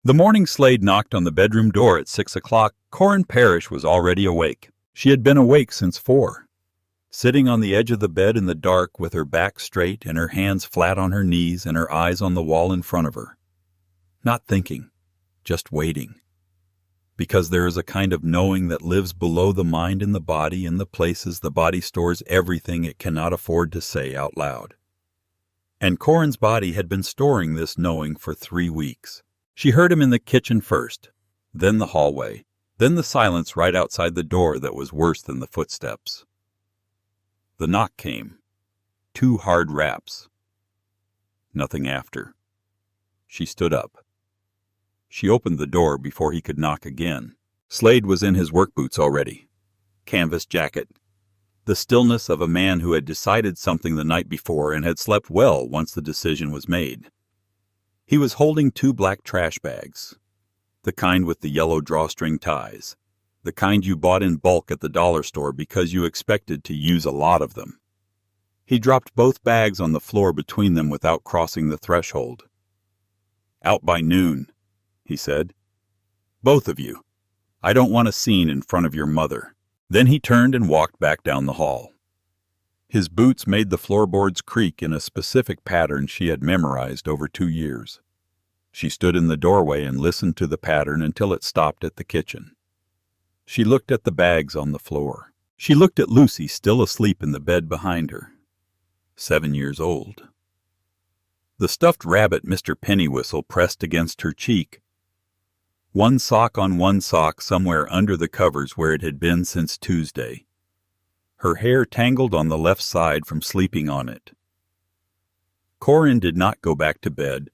The morning Slade knocked on the bedroom door at 6 o'clock. Corin Parrish was already awake. She had been awake since 4. Sitting on the edge of the bed in the dark with her back straight and her hands flat on her knees and her eyes on the wall in front of her. Not thinking, just waiting. Because there is a kind of knowing that lives below the mind and the body in the places the body stores everything it cannot afford to say out loud. And Corin's body had been storing this knowing for 3 weeks. She heard him in the kitchen first, then the hallway, then the silence right outside the door that was worse than the footsteps. The knock came. 2 hard raps. Nothing after. She stood up. She opened the door before he could knock again. Slade was in his work boots already. Canvas jacket. The stillness of a man who had decided something the night before and had slept well once the decision was made. He was holding 2 black trash bags. The kind with the yellow drawstring ties. The kind you bought in bulk at the dollar store because you expected to use a lot of them. He dropped both bags on the floor between them without crossing the threshold. "Out by noon," he said. "Both of you. I don't want a scene in front of your mother." Then he turned and walked back down the hall. His boots made the floorboards creak in a specific pattern she had memorized over 2 years. She stood in the doorway and listened to the pattern until it stopped at the kitchen. She looked at the bags on the floor. She looked at Lucy still asleep in the bed behind her. 7 years old. The stuffed rabbit Mr. Pennywhistle pressed against her cheek. One sock on one sock somewhere under the covers where it had been since Tuesday. Her hair tangled on the left side from sleeping on it. Corin did not go back to bed.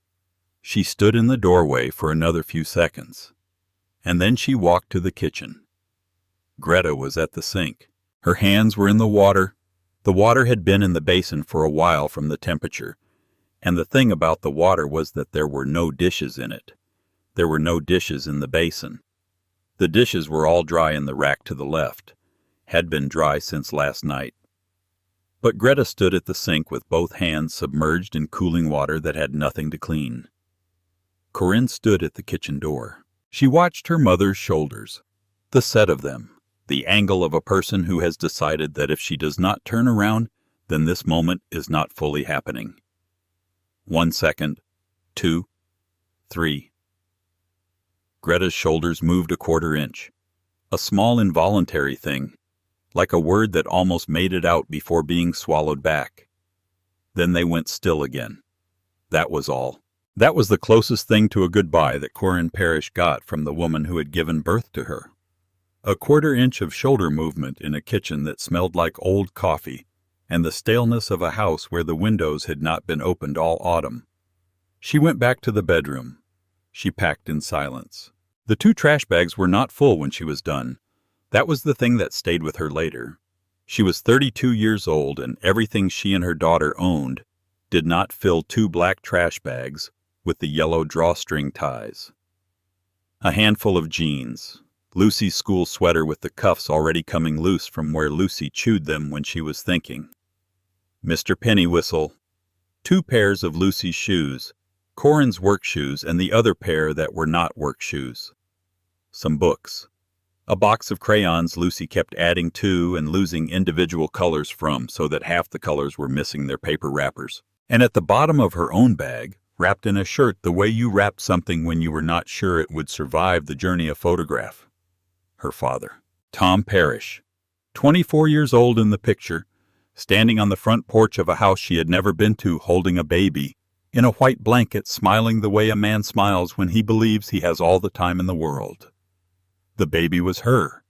She stood in the doorway for another few seconds, and then she walked to the kitchen. Greta was at the sink. Her hands were in the water. The water had been in the basin for a while from the temperature, and the thing about the water was that there were no dishes in it. There were no dishes in the basin. The dishes were all dry in the rack to the left, had been dry since last night. But Greta stood at the sink with both hands submerged in cooling water that had nothing to clean. Corin stood at the kitchen door. She watched her mother's shoulders, the set of them, the angle of a person who has decided that if she does not turn around, then this moment is not fully happening. 1 second, 2, 3. Greta's shoulders moved a 1/4 inch. A small involuntary thing, like a word that almost made it out before being swallowed back. Then they went still again. That was all. That was the closest thing to a goodbye that Corin Parrish got from the woman who had given birth to her. A 1/4 inch of shoulder movement in a kitchen that smelled like old coffee, and the staleness of a house where the windows had not been opened all autumn. She went back to the bedroom. She packed in silence. The 2 trash bags were not full when she was done. That was the thing that stayed with her later. She was 32 years old, and everything she and her daughter owned did not fill 2 black trash bags with the yellow drawstring ties. A handful of jeans, Lucy's school sweater with the cuffs already coming loose from where Lucy chewed them when she was thinking. Mr. Pennywhistle. 2 pairs of Lucy's shoes, Corin's work shoes and the other pair that were not work shoes. Some books. A box of crayons Lucy kept adding to and losing individual colors from so that half the colors were missing their paper wrappers. And at the bottom of her own bag, wrapped in a shirt the way you wrapped something when you were not sure it would survive the journey of photograph. Her father, Tom Parrish, 24 years old in the picture, standing on the front porch of a house she had never been to holding a baby, in a white blanket smiling the way a man smiles when he believes he has all the time in the world. The baby was her.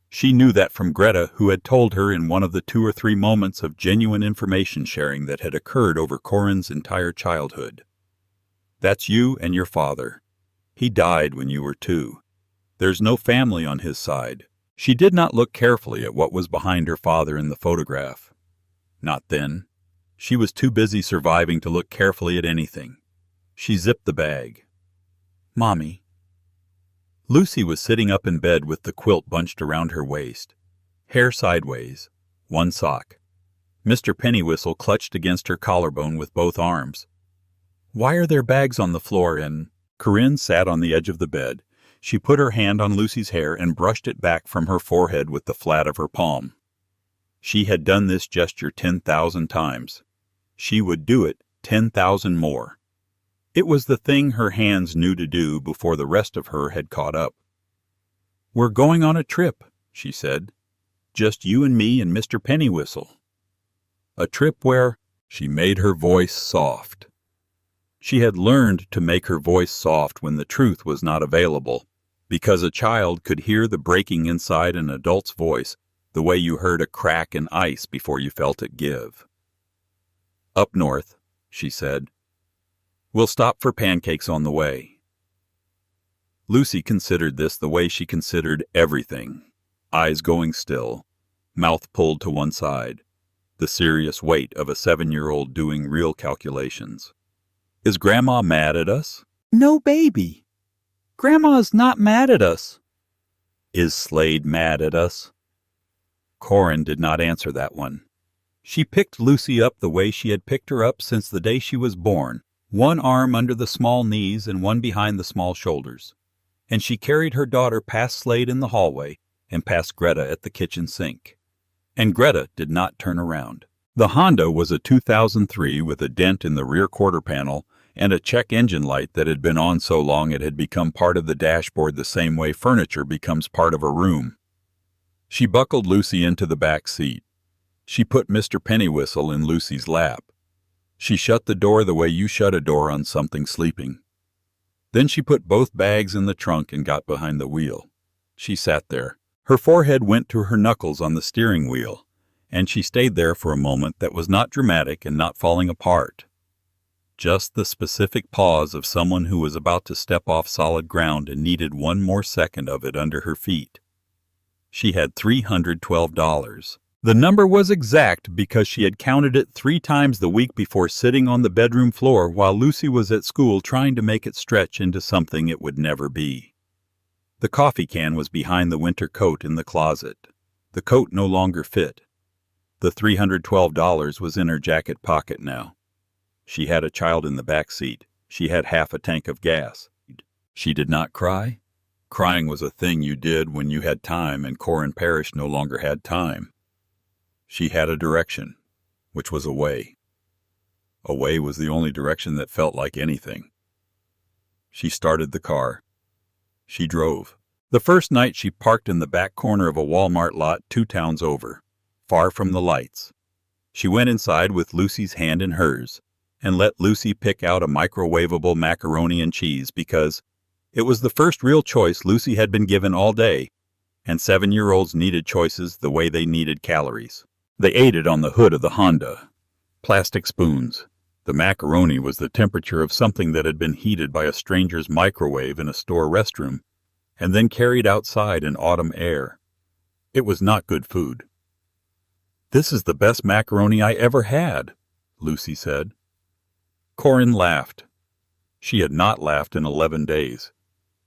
She knew that from Greta, who had told her in one of the 2 or 3 moments of genuine information sharing that had occurred over Corin's entire childhood. That's you and your father. He died when you were 2. There's no family on his side. She did not look carefully at what was behind her father in the photograph. Not then. She was too busy surviving to look carefully at anything. She zipped the bag. Mommy. Lucy was sitting up in bed with the quilt bunched around her waist. Hair sideways. 1 sock. Mr. Pennywhistle clutched against her collarbone with both arms. Why are there bags on the floor and... Corinne sat on the edge of the bed. She put her hand on Lucy's hair and brushed it back from her forehead with the flat of her palm. She had done this gesture 10,000 times. She would do it 10,000 more. It was the thing her hands knew to do before the rest of her had caught up. "We're going on a trip," she said. "Just you and me and Mr. Pennywhistle. A trip where—" She made her voice soft. She had learned to make her voice soft when the truth was not available, because a child could hear the breaking inside an adult's voice the way you heard a crack in ice before you felt it give. "Up north," she said. "We'll stop for pancakes on the way." Lucy considered this the way she considered everything. Eyes going still, mouth pulled to one side, the serious weight of a 7-year-old doing real calculations. "Is Grandma mad at us?" "No, baby. Grandma's not mad at us." "Is Slade mad at us?" Corinne did not answer that one. She picked Lucy up the way she had picked her up since the day she was born, one arm under the small knees and one behind the small shoulders. And she carried her daughter past Slade in the hallway and past Greta at the kitchen sink. And Greta did not turn around. The Honda was a 2003 with a dent in the rear quarter panel and a check engine light that had been on so long it had become part of the dashboard the same way furniture becomes part of a room. She buckled Lucy into the back seat. She put Mr. Pennywhistle in Lucy's lap. She shut the door the way you shut a door on something sleeping. Then she put both bags in the trunk and got behind the wheel. She sat there. Her forehead went to her knuckles on the steering wheel, and she stayed there for a moment that was not dramatic and not falling apart. Just the specific pause of someone who was about to step off solid ground and needed one more second of it under her feet. She had $312. The number was exact because she had counted it 3 times the week before sitting on the bedroom floor while Lucy was at school trying to make it stretch into something it would never be. The coffee can was behind the winter coat in the closet. The coat no longer fit. The $312 was in her jacket pocket now. She had a child in the back seat. She had half a tank of gas. She did not cry. Crying was a thing you did when you had time, and Corinne Parrish no longer had time. She had a direction, which was away. Away was the only direction that felt like anything. She started the car. She drove. The first night she parked in the back corner of a Walmart lot 2 towns over, far from the lights. She went inside with Lucy's hand in hers, and let Lucy pick out a microwavable macaroni and cheese because it was the first real choice Lucy had been given all day, and 7-year-olds needed choices the way they needed calories. They ate it on the hood of the Honda. Plastic spoons. The macaroni was the temperature of something that had been heated by a stranger's microwave in a store restroom, and then carried outside in autumn air. It was not good food. "This is the best macaroni I ever had," Lucy said. Corinne laughed. She had not laughed in 11 days.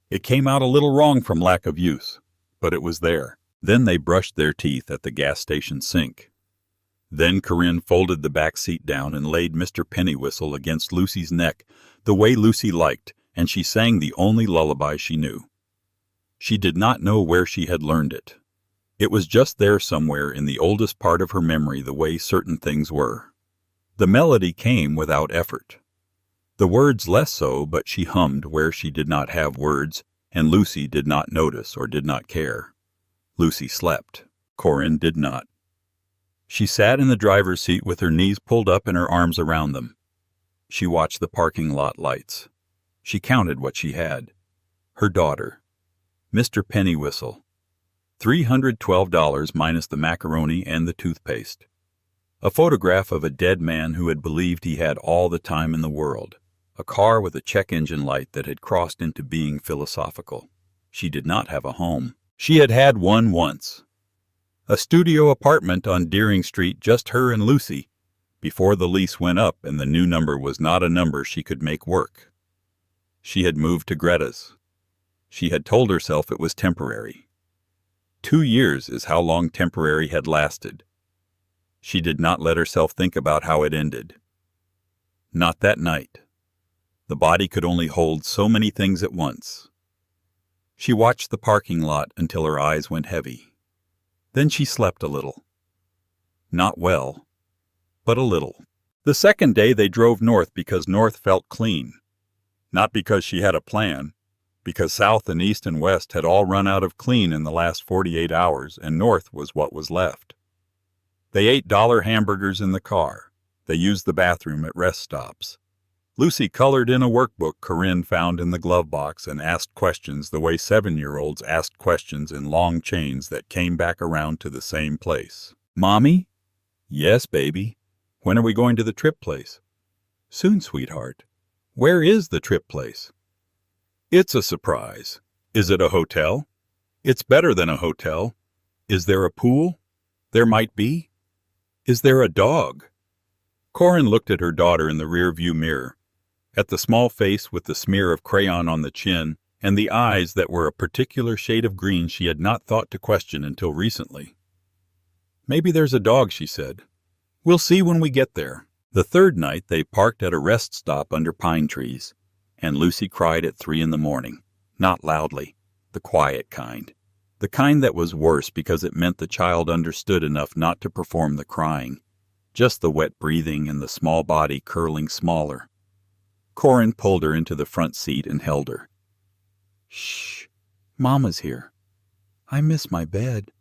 It came out a little wrong from lack of use, but it was there. Then they brushed their teeth at the gas station sink. Then Corinne folded the back seat down and laid Mr. Pennywhistle against Lucy's neck the way Lucy liked, and she sang the only lullaby she knew. She did not know where she had learned it. It was just there somewhere in the oldest part of her memory the way certain things were. The melody came without effort. The words less so, but she hummed where she did not have words, and Lucy did not notice or did not care. Lucy slept. Corinne did not. She sat in the driver's seat with her knees pulled up and her arms around them. She watched the parking lot lights. She counted what she had. Her daughter. Mr. Pennywhistle. $312 minus the macaroni and the toothpaste. A photograph of a dead man who had believed he had all the time in the world. A car with a check engine light that had crossed into being philosophical. She did not have a home. She had had one once. A studio apartment on Deering Street, just her and Lucy, before the lease went up and the new number was not a number she could make work. She had moved to Greta's. She had told herself it was temporary. 2 years is how long temporary had lasted. She did not let herself think about how it ended. Not that night. The body could only hold so many things at once. She watched the parking lot until her eyes went heavy. Then she slept a little. Not well, but a little. The second day they drove north because north felt clean. Not because she had a plan, because south and east and west had all run out of clean in the last 48 hours, and north was what was left. They ate $1 hamburgers in the car. They used the bathroom at rest stops. Lucy colored in a workbook Corinne found in the glove box and asked questions the way 7-year-olds asked questions in long chains that came back around to the same place. Mommy? Yes, baby. When are we going to the trip place? Soon, sweetheart. Where is the trip place? It's a surprise. Is it a hotel? It's better than a hotel. Is there a pool? There might be. Is there a dog? Corinne looked at her daughter in the rear-view mirror, at the small face with the smear of crayon on the chin and the eyes that were a particular shade of green she had not thought to question until recently. Maybe there's a dog, she said. We'll see when we get there. The third night they parked at a rest stop under pine trees, and Lucy cried at 3 a.m, not loudly, the quiet kind. The kind that was worse because it meant the child understood enough not to perform the crying, just the wet breathing and the small body curling smaller. Corinne pulled her into the front seat and held her. Shh, Mama's here. I miss my bed.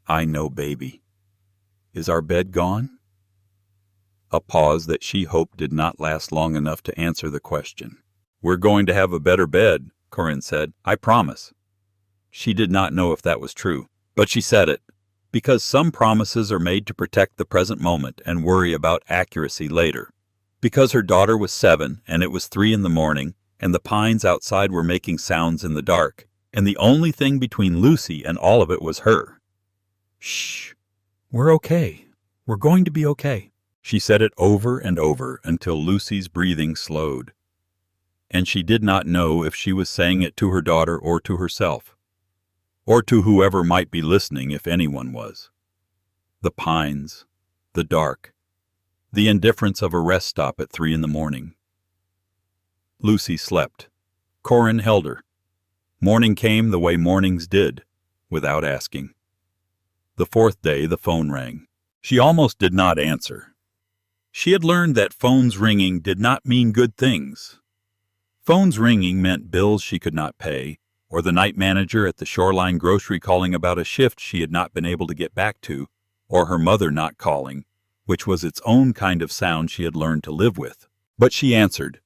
I know, baby. Is our bed gone? A pause that she hoped did not last long enough to answer the question. We're going to have a better bed, Corinne said. I promise. She did not know if that was true, but she said it, because some promises are made to protect the present moment and worry about accuracy later. Because her daughter was 7 and it was 3 a.m, and the pines outside were making sounds in the dark, and the only thing between Lucy and all of it was her. Shh. We're okay. We're going to be okay. She said it over and over until Lucy's breathing slowed. And she did not know if she was saying it to her daughter or to herself, or to whoever might be listening if anyone was. The pines, the dark, the indifference of a rest stop at 3 a.m. Lucy slept. Corinne held her. Morning came the way mornings did, without asking. The fourth day the phone rang. She almost did not answer. She had learned that phones ringing did not mean good things. Phones ringing meant bills she could not pay, or the night manager at the Shoreline Grocery calling about a shift she had not been able to get back to, or her mother not calling, which was its own kind of sound she had learned to live with. But she answered,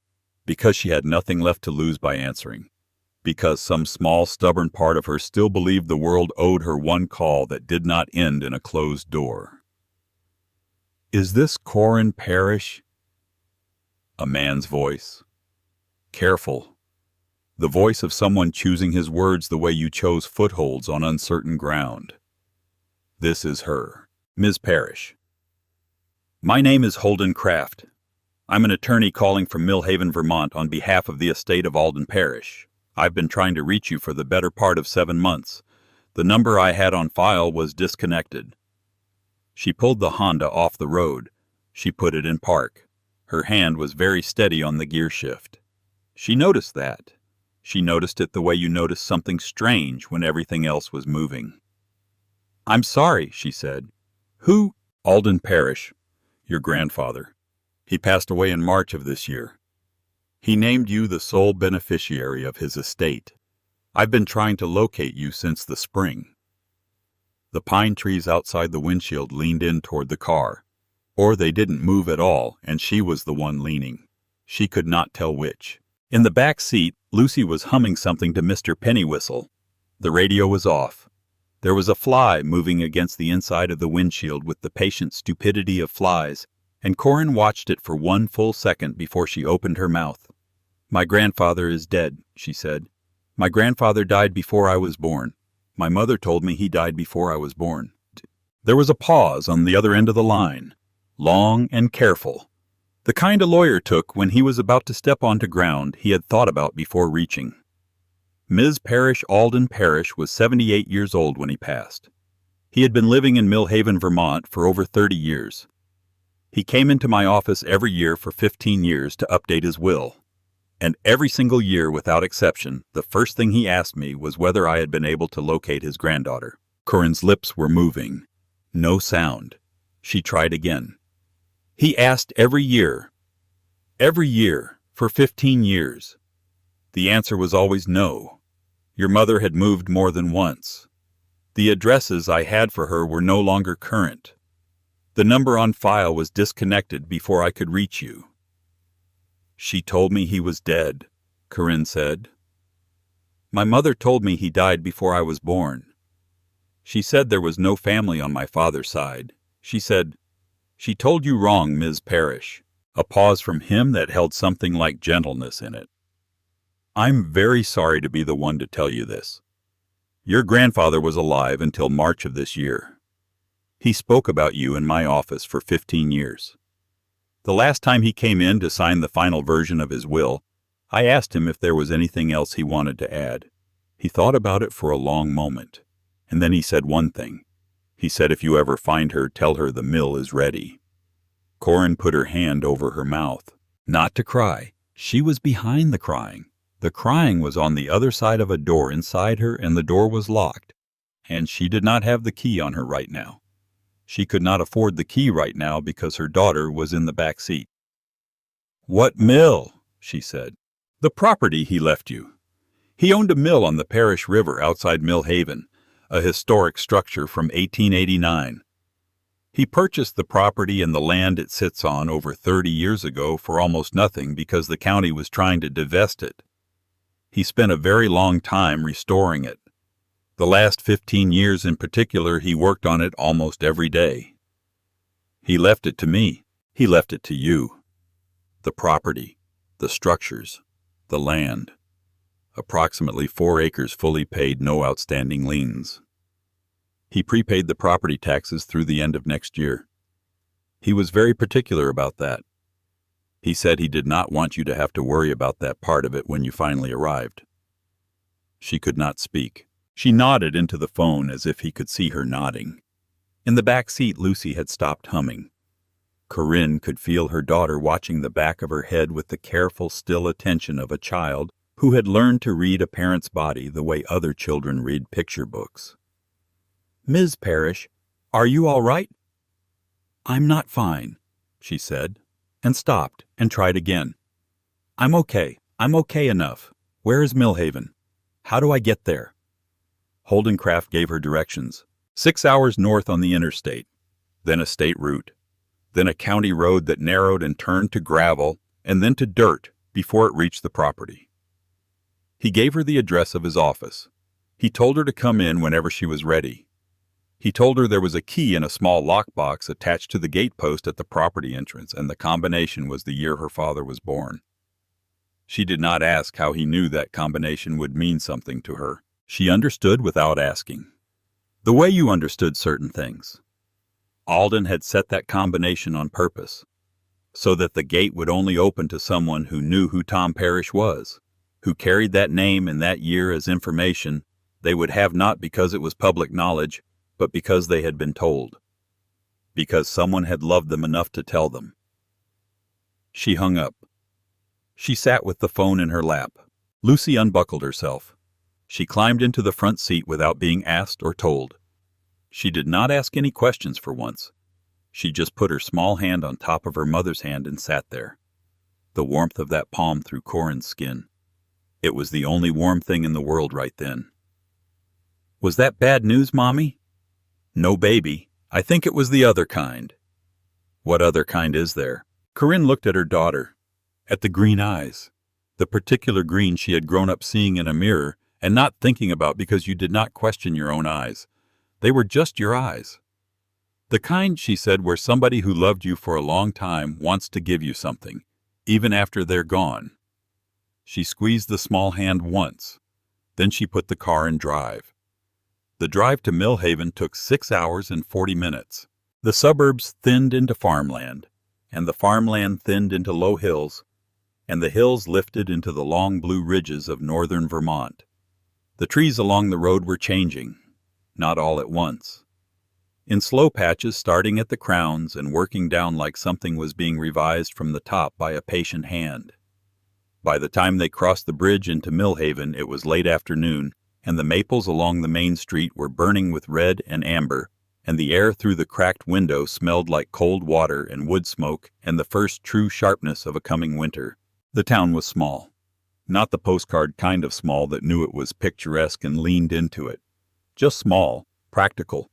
because she had nothing left to lose by answering, because some small stubborn part of her still believed the world owed her one call that did not end in a closed door. Is this Corinne Parrish? A man's voice. Careful. The voice of someone choosing his words the way you chose footholds on uncertain ground. This is her, Ms. Parrish. My name is Holden Kraft. I'm an attorney calling from Millhaven, Vermont on behalf of the estate of Alden Parrish. I've been trying to reach you for the better part of 7 months. The number I had on file was disconnected. She pulled the Honda off the road. She put it in park. Her hand was very steady on the gear shift. She noticed that. She noticed it the way you notice something strange when everything else was moving. I'm sorry, she said. Who? Alden Parrish, your grandfather. He passed away in March of this year. He named you the sole beneficiary of his estate. I've been trying to locate you since the spring. The pine trees outside the windshield leaned in toward the car. Or they didn't move at all, and she was the one leaning. She could not tell which. In the back seat, Lucy was humming something to Mr. Pennywhistle. The radio was off. There was a fly moving against the inside of the windshield with the patient stupidity of flies, and Corinne watched it for 1 full second before she opened her mouth. My grandfather is dead, she said. My grandfather died before I was born. My mother told me he died before I was born. There was a pause on the other end of the line, long and careful, the kind a lawyer took when he was about to step onto ground he had thought about before reaching. Ms. Parrish Alden Parrish was 78 years old when he passed. He had been living in Millhaven, Vermont for over 30 years. He came into my office every year for 15 years to update his will. And every single year, without exception, the first thing he asked me was whether I had been able to locate his granddaughter. Corinne's lips were moving. No sound. She tried again. He asked every year, for 15 years. The answer was always no. Your mother had moved more than once. The addresses I had for her were no longer current. The number on file was disconnected before I could reach you. She told me he was dead, Corinne said. My mother told me he died before I was born. She said there was no family on my father's side. She said, "She told you wrong, Ms. Parrish." A pause from him that held something like gentleness in it. I'm very sorry to be the one to tell you this. Your grandfather was alive until March of this year. He spoke about you in my office for 15 years. The last time he came in to sign the final version of his will, I asked him if there was anything else he wanted to add. He thought about it for a long moment, and then he said one thing. He said, "If you ever find her, tell her the mill is ready." Corinne put her hand over her mouth. Not to cry. She was behind the crying. The crying was on the other side of a door inside her, and the door was locked. And she did not have the key on her right now. She could not afford the key right now because her daughter was in the back seat. "What mill?" she said. "The property he left you. He owned a mill on the Parrish River outside Mill Haven, a historic structure from 1889. He purchased the property and the land it sits on over 30 years ago for almost nothing because the county was trying to divest it. He spent a very long time restoring it. The last 15 years in particular, he worked on it almost every day. He left it to me. He left it to you. The property, the structures, the land. Approximately 4 acres fully paid, no outstanding liens. He prepaid the property taxes through the end of next year. He was very particular about that. He said he did not want you to have to worry about that part of it when you finally arrived." She could not speak. She nodded into the phone as if he could see her nodding. In the back seat, Lucy had stopped humming. Corinne could feel her daughter watching the back of her head with the careful, still attention of a child who had learned to read a parent's body the way other children read picture books. "Ms. Parrish, are you all right?" "I'm not fine," she said, and stopped and tried again. I'm okay enough. Where is Millhaven? How do I get there?" Holdencraft gave her directions. 6 hours north on the interstate, then a state route, then a county road that narrowed and turned to gravel, and then to dirt before it reached the property. He gave her the address of his office. He told her to come in whenever she was ready. He told her there was a key in a small lockbox attached to the gate post at the property entrance, and the combination was the year her father was born. She did not ask how he knew that combination would mean something to her. She understood without asking. The way you understood certain things. Alden had set that combination on purpose, so that the gate would only open to someone who knew who Tom Parrish was, who carried that name and that year as information they would have not because it was public knowledge, but because they had been told. Because someone had loved them enough to tell them. She hung up. She sat with the phone in her lap. Lucy unbuckled herself. She climbed into the front seat without being asked or told. She did not ask any questions for once. She just put her small hand on top of her mother's hand and sat there. The warmth of that palm through Corinne's skin. It was the only warm thing in the world right then. "Was that bad news, Mommy?" "No, baby. I think it was the other kind." "What other kind is there?" Corinne looked at her daughter, at the green eyes, the particular green she had grown up seeing in a mirror and not thinking about because you did not question your own eyes. They were just your eyes. "The kind," she said, "where somebody who loved you for a long time wants to give you something, even after they're gone." She squeezed the small hand once. Then she put the car in drive. The drive to Millhaven took 6 hours and 40 minutes. The suburbs thinned into farmland, and the farmland thinned into low hills, and the hills lifted into the long blue ridges of northern Vermont. The trees along the road were changing, not all at once. In slow patches starting at the crowns and working down like something was being revised from the top by a patient hand. By the time they crossed the bridge into Millhaven, it was late afternoon, and the maples along the main street were burning with red and amber, and the air through the cracked window smelled like cold water and wood smoke and the first true sharpness of a coming winter. The town was small. Not the postcard kind of small that knew it was picturesque and leaned into it. Just small, practical.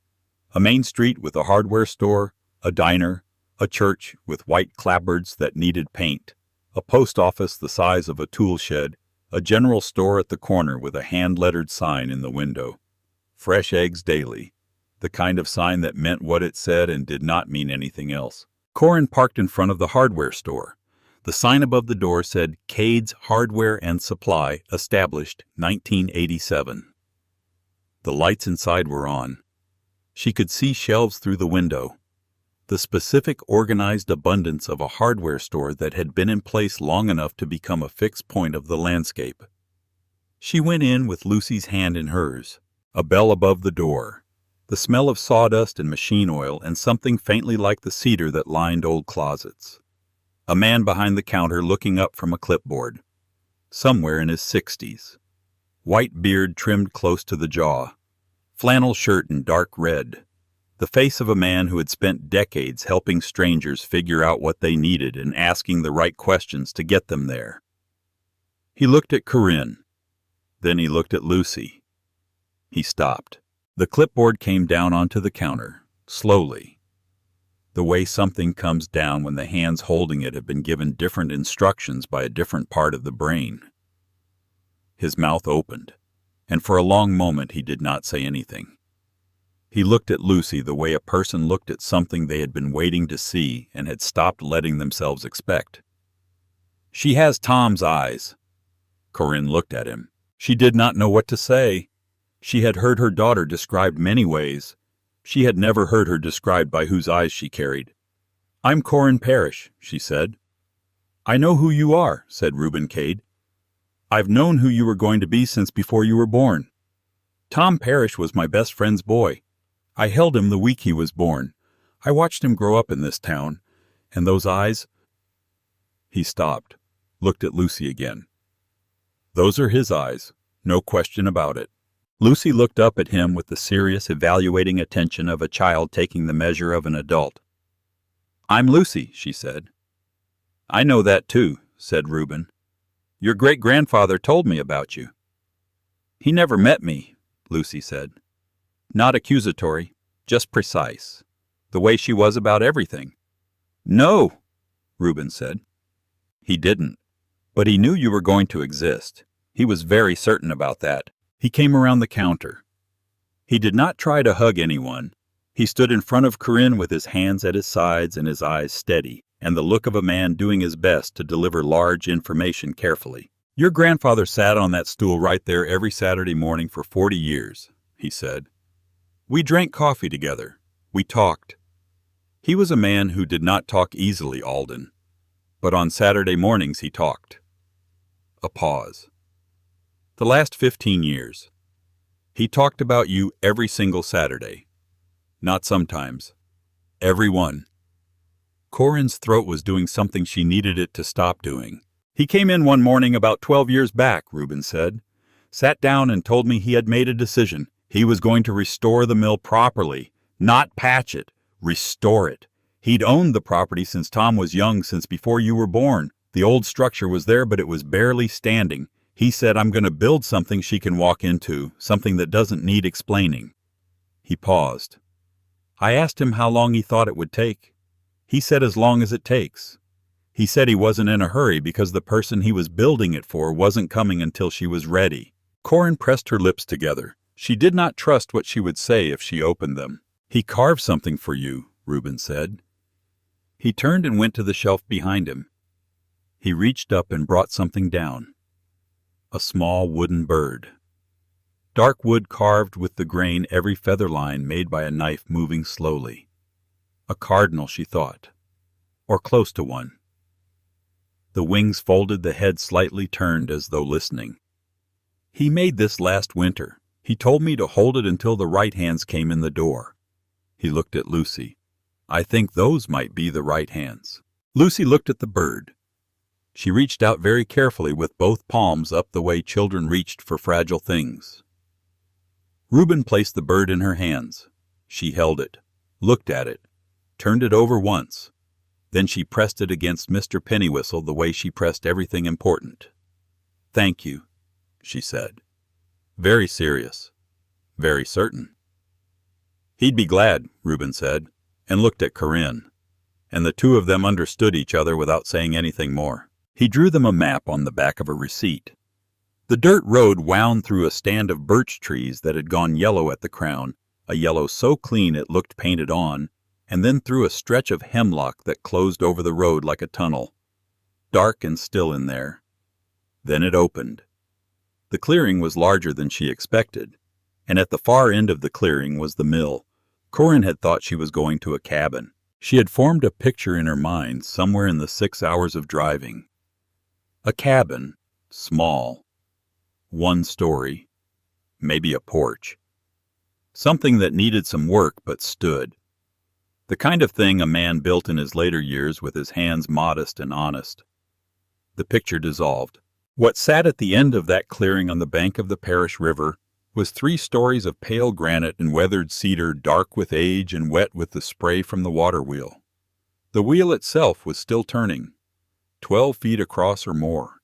A main street with a hardware store, a diner, a church with white clapboards that needed paint, a post office the size of a tool shed, a general store at the corner with a hand-lettered sign in the window. Fresh eggs daily. The kind of sign that meant what it said and did not mean anything else. Corin parked in front of the hardware store. The sign above the door said, Cade's Hardware and Supply, established 1987. The lights inside were on. She could see shelves through the window. The specific organized abundance of a hardware store that had been in place long enough to become a fixed point of the landscape. She went in with Lucy's hand in hers. A bell above the door. The smell of sawdust and machine oil and something faintly like the cedar that lined old closets. A man behind the counter looking up from a clipboard. Somewhere in his 60s. White beard trimmed close to the jaw. Flannel shirt in dark red. The face of a man who had spent decades helping strangers figure out what they needed and asking the right questions to get them there. He looked at Corinne. Then he looked at Lucy. He stopped. The clipboard came down onto the counter, slowly. The way something comes down when the hands holding it have been given different instructions by a different part of the brain. His mouth opened, and for a long moment he did not say anything. He looked at Lucy the way a person looked at something they had been waiting to see and had stopped letting themselves expect. She has Tom's eyes. Corinne looked at him. She did not know what to say. She had heard her daughter described many ways. She had never heard her described by whose eyes she carried. I'm Corin Parrish, she said. I know who you are, said Reuben Cade. I've known who you were going to be since before you were born. Tom Parrish was my best friend's boy. I held him the week he was born. I watched him grow up in this town. And those eyes... He stopped, looked at Lucy again. Those are his eyes, no question about it. Lucy looked up at him with the serious, evaluating attention of a child taking the measure of an adult. I'm Lucy, she said. I know that too, said Reuben. Your great-grandfather told me about you. He never met me, Lucy said. Not accusatory, just precise. The way she was about everything. No, Reuben said. He didn't. But he knew you were going to exist. He was very certain about that. He came around the counter. He did not try to hug anyone. He stood in front of Corinne with his hands at his sides and his eyes steady, and the look of a man doing his best to deliver large information carefully. Your grandfather sat on that stool right there every Saturday morning for 40 years, he said. We drank coffee together. We talked. He was a man who did not talk easily, Alden. But on Saturday mornings he talked. A pause. The last 15 years. He talked about you every single Saturday. Not sometimes. Every one. Corinne's throat was doing something she needed it to stop doing. He came in one morning about 12 years back, Reuben said. Sat down and told me he had made a decision. He was going to restore the mill properly. Not patch it. Restore it. He'd owned the property since Tom was young, since before you were born. The old structure was there, but it was barely standing. He said, I'm going to build something she can walk into, something that doesn't need explaining. He paused. I asked him how long he thought it would take. He said as long as it takes. He said he wasn't in a hurry because the person he was building it for wasn't coming until she was ready. Corinne pressed her lips together. She did not trust what she would say if she opened them. He carved something for you, Reuben said. He turned and went to the shelf behind him. He reached up and brought something down. A small wooden bird. Dark wood carved with the grain every feather line made by a knife moving slowly. A cardinal, she thought. Or close to one. The wings folded, the head slightly turned as though listening. He made this last winter. He told me to hold it until the right hands came in the door. He looked at Lucy. I think those might be the right hands. Lucy looked at the bird. She reached out very carefully with both palms up the way children reached for fragile things. Reuben placed the bird in her hands. She held it, looked at it, turned it over once. Then she pressed it against Mr. Pennywhistle the way she pressed everything important. "Thank you," she said. Very serious, very certain. "He'd be glad," Reuben said, and looked at Corinne, and the two of them understood each other without saying anything more. He drew them a map on the back of a receipt. The dirt road wound through a stand of birch trees that had gone yellow at the crown, a yellow so clean it looked painted on, and then through a stretch of hemlock that closed over the road like a tunnel. Dark and still in there. Then it opened. The clearing was larger than she expected, and at the far end of the clearing was the mill. Corinne had thought she was going to a cabin. She had formed a picture in her mind somewhere in the 6 hours of driving. A cabin, small, 1 story, maybe a porch. Something that needed some work but stood. The kind of thing a man built in his later years with his hands modest and honest. The picture dissolved. What sat at the end of that clearing on the bank of the Parish River was 3 stories of pale granite and weathered cedar, dark with age and wet with the spray from the water wheel. The wheel itself was still turning, 12 feet across or more.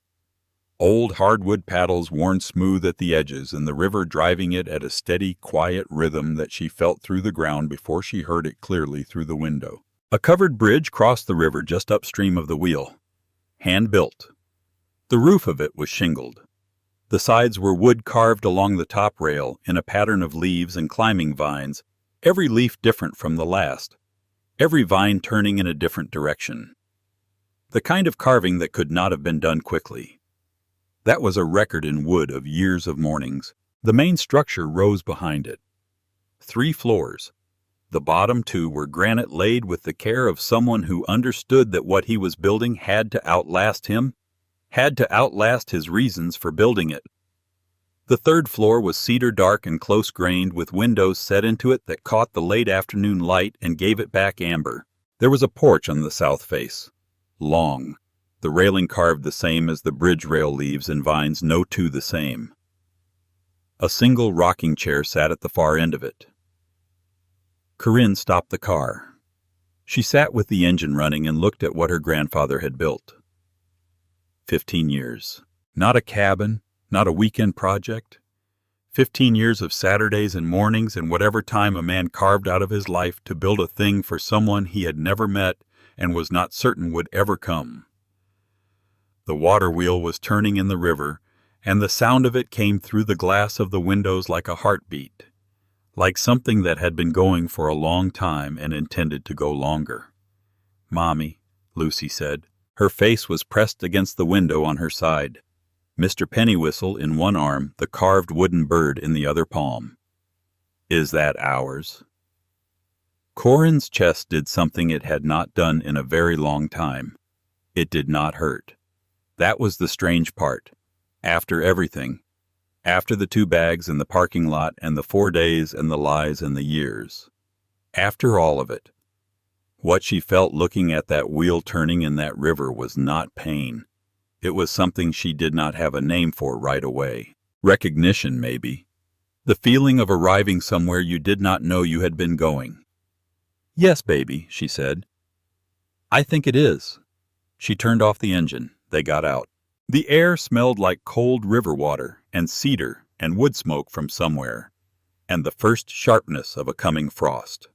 Old hardwood paddles worn smooth at the edges, and the river driving it at a steady, quiet rhythm that she felt through the ground before she heard it clearly through the window. A covered bridge crossed the river just upstream of the wheel, hand-built. The roof of it was shingled. The sides were wood carved along the top rail in a pattern of leaves and climbing vines, every leaf different from the last, every vine turning in a different direction. The kind of carving that could not have been done quickly. That was a record in wood of years of mornings. The main structure rose behind it. 3 floors. The bottom 2 were granite laid with the care of someone who understood that what he was building had to outlast him, had to outlast his reasons for building it. The 3rd floor was cedar dark and close-grained, with windows set into it that caught the late afternoon light and gave it back amber. There was a porch on the south face. Long. The railing carved the same as the bridge rail leaves and vines, no two the same. A single rocking chair sat at the far end of it. Corinne stopped the car. She sat with the engine running and looked at what her grandfather had built. 15 years. Not a cabin, not a weekend project. 15 years of Saturdays and mornings and whatever time a man carved out of his life to build a thing for someone he had never met and was not certain would ever come. The water wheel was turning in the river, and the sound of it came through the glass of the windows like a heartbeat, like something that had been going for a long time and intended to go longer. "Mommy," Lucy said. Her face was pressed against the window on her side. Mr. Pennywhistle in one arm, the carved wooden bird in the other palm. "Is that ours?" Corinne's chest did something it had not done in a very long time. It did not hurt. That was the strange part. After everything, after the 2 bags and the parking lot and the 4 days and the lies and the years, after all of it, what she felt looking at that wheel turning in that river was not pain. It was something she did not have a name for right away. Recognition, maybe. The feeling of arriving somewhere you did not know you had been going. "Yes, baby," she said. "I think it is." She turned off the engine. They got out. The air smelled like cold river water and cedar and wood smoke from somewhere, and the first sharpness of a coming frost.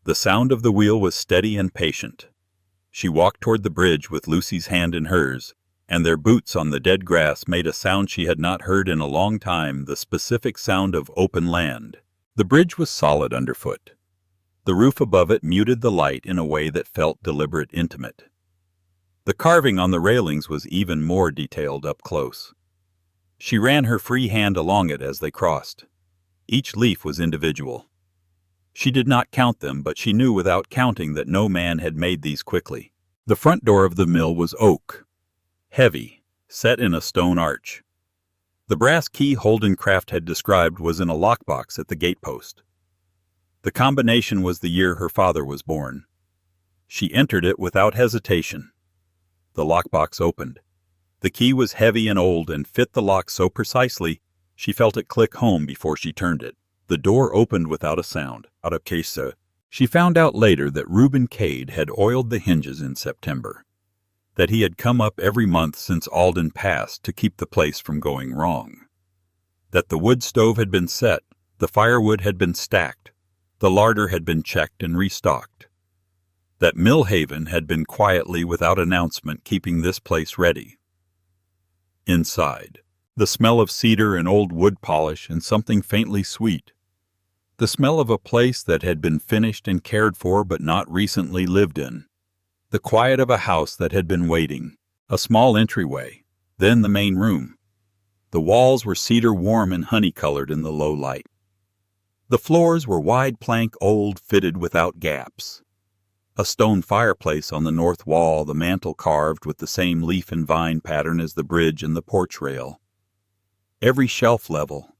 The sound of the wheel was steady and patient. She walked toward the bridge with Lucy's hand in hers, and their boots on the dead grass made a sound she had not heard in a long time, the specific sound of open land. The bridge was solid underfoot. The roof above it muted the light in a way that felt deliberate, intimate. The carving on the railings was even more detailed up close. She ran her free hand along it as they crossed. Each leaf was individual. She did not count them, but she knew without counting that no man had made these quickly. The front door of the mill was oak, heavy, set in a stone arch. The brass key Holden Craft had described was in a lockbox at the gatepost. The combination was the year her father was born. She entered it without hesitation. the lockbox opened. The key was heavy and old and fit the lock so precisely she felt it click home before she turned it. The door opened without a sound. Out of case, she found out later that Reuben Cade had oiled the hinges in September, that he had come up every month since Alden passed to keep the place from going wrong, that the wood stove had been set, the firewood had been stacked, the larder had been checked and restocked, that Millhaven had been quietly without announcement keeping this place ready. Inside, the smell of cedar and old wood polish and something faintly sweet. The smell of a place that had been finished and cared for but not recently lived in. The quiet of a house that had been waiting. A small entryway, then the main room. The walls were cedar warm and honey-colored in the low light. The floors were wide plank old fitted without gaps. A stone fireplace on the north wall, the mantel carved with the same leaf and vine pattern as the bridge and the porch rail. Every shelf level,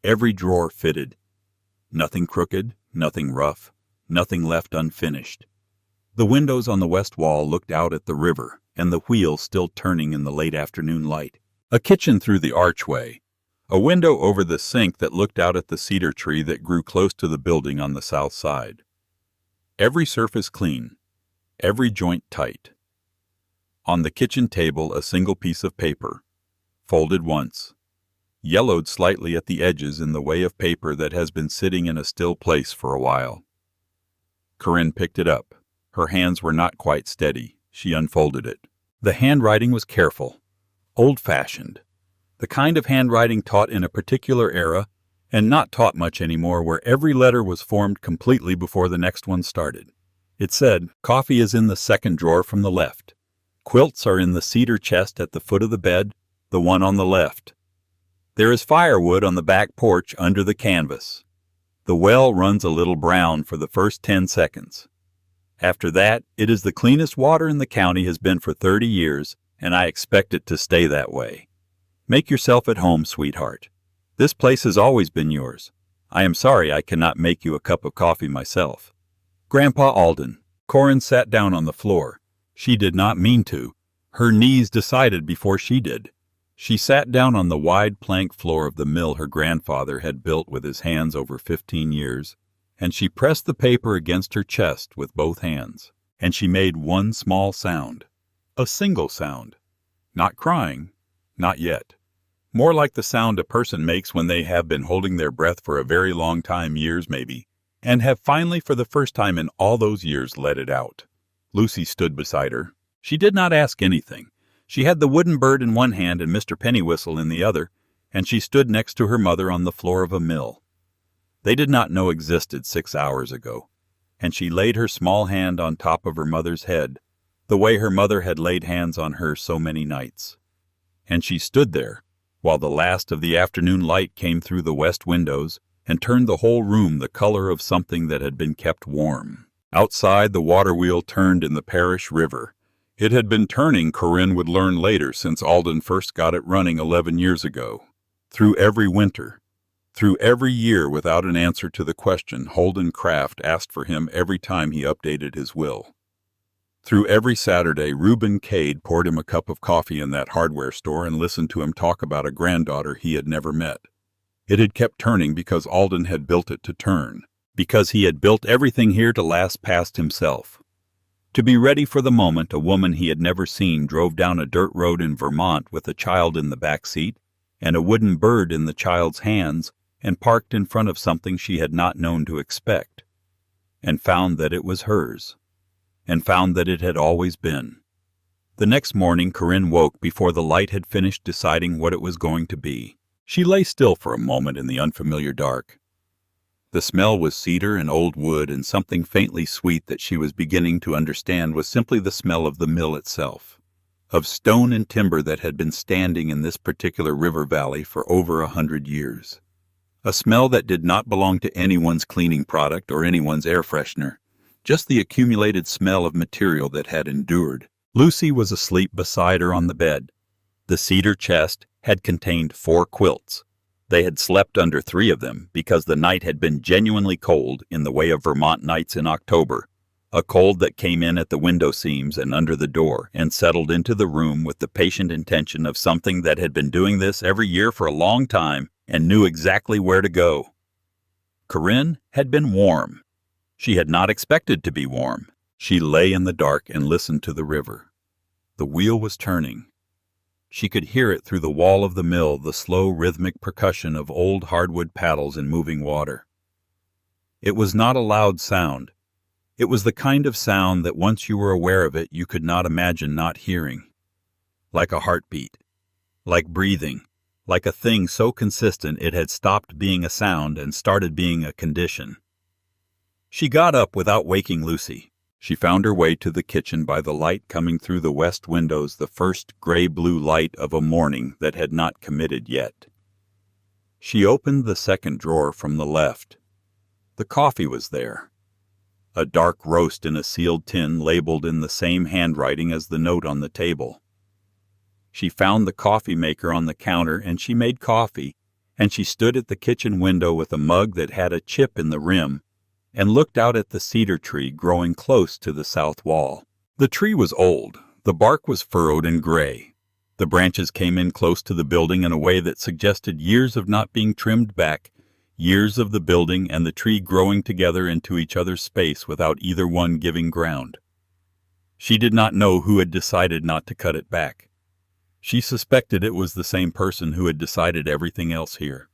every drawer fitted. Nothing crooked, nothing rough, nothing left unfinished. The windows on the west wall looked out at the river and the wheel still turning in the late afternoon light. A kitchen through the archway. A window over the sink that looked out at the cedar tree that grew close to the building on the south side. Every surface clean, every joint tight. On the kitchen table a single piece of paper, folded once, yellowed slightly at the edges in the way of paper that has been sitting in a still place for a while. Corinne picked it up. Her hands were not quite steady. She unfolded it. The handwriting was careful, old-fashioned, the kind of handwriting taught in a particular era and not taught much anymore, where every letter was formed completely before the next one started. It said, "Coffee is in the second drawer from the left. Quilts are in the cedar chest at the foot of the bed, the one on the left. There is firewood on the back porch under the canvas. The well runs a little brown for the first 10 seconds. After that, it is the cleanest water in the county has been for 30 years, and I expect it to stay that way. Make yourself at home, sweetheart. This place has always been yours. I am sorry I cannot make you a cup of coffee myself. Grandpa Alden." Corinne sat down on the floor. She did not mean to. Her knees decided before she did. She sat down on the wide plank floor of the mill her grandfather had built with his hands over 15 years, and she pressed the paper against her chest with both hands, and she made one small sound. A single sound. Not crying. Not yet. More like the sound a person makes when they have been holding their breath for a very long time, years maybe, and have finally for the first time in all those years let it out. Lucy stood beside her. She did not ask anything. She had the wooden bird in one hand and Mr. Pennywhistle in the other, and she stood next to her mother on the floor of a mill. They did not know existed 6 hours ago, and she laid her small hand on top of her mother's head, the way her mother had laid hands on her so many nights. And she stood there, while the last of the afternoon light came through the west windows and turned the whole room the color of something that had been kept warm. Outside, the water wheel turned in the parish river. It had been turning, Corinne would learn later, since Alden first got it running 11 years ago. Through every winter, through every year, without an answer to the question Holden Craft asked for him every time he updated his will. Through every Saturday, Reuben Cade poured him a cup of coffee in that hardware store and listened to him talk about a granddaughter he had never met. It had kept turning because Alden had built it to turn, because he had built everything here to last past himself. To be ready for the moment, a woman he had never seen drove down a dirt road in Vermont with a child in the back seat and a wooden bird in the child's hands, and parked in front of something she had not known to expect, and found that it was hers, and found that it had always been. The next morning Corinne woke before the light had finished deciding what it was going to be. She lay still for a moment in the unfamiliar dark. The smell was cedar and old wood, and something faintly sweet that she was beginning to understand was simply the smell of the mill itself, of stone and timber that had been standing in this particular river valley for over 100 years. A smell that did not belong to anyone's cleaning product or anyone's air freshener, just the accumulated smell of material that had endured. Lucy was asleep beside her on the bed. The cedar chest had contained 4 quilts. They had slept under 3 of them because the night had been genuinely cold in the way of Vermont nights in October, a cold that came in at the window seams and under the door and settled into the room with the patient intention of something that had been doing this every year for a long time and knew exactly where to go. Corinne had been warm. She had not expected to be warm. She lay in the dark and listened to the river. The wheel was turning. She could hear it through the wall of the mill, the slow rhythmic percussion of old hardwood paddles in moving water. It was not a loud sound. It was the kind of sound that once you were aware of it, you could not imagine not hearing. Like a heartbeat. Like breathing. Like a thing so consistent it had stopped being a sound and started being a condition. She got up without waking Lucy. She found her way to the kitchen by the light coming through the west windows, the first gray-blue light of a morning that had not committed yet. She opened the second drawer from the left. The coffee was there. A dark roast in a sealed tin labeled in the same handwriting as the note on the table. She found the coffee maker on the counter and she made coffee, and she stood at the kitchen window with a mug that had a chip in the rim and looked out at the cedar tree growing close to the south wall. The tree was old. The bark was furrowed and gray. The branches came in close to the building in a way that suggested years of not being trimmed back, years of the building and the tree growing together into each other's space without either one giving ground. She did not know who had decided not to cut it back. She suspected it was the same person who had decided everything else here.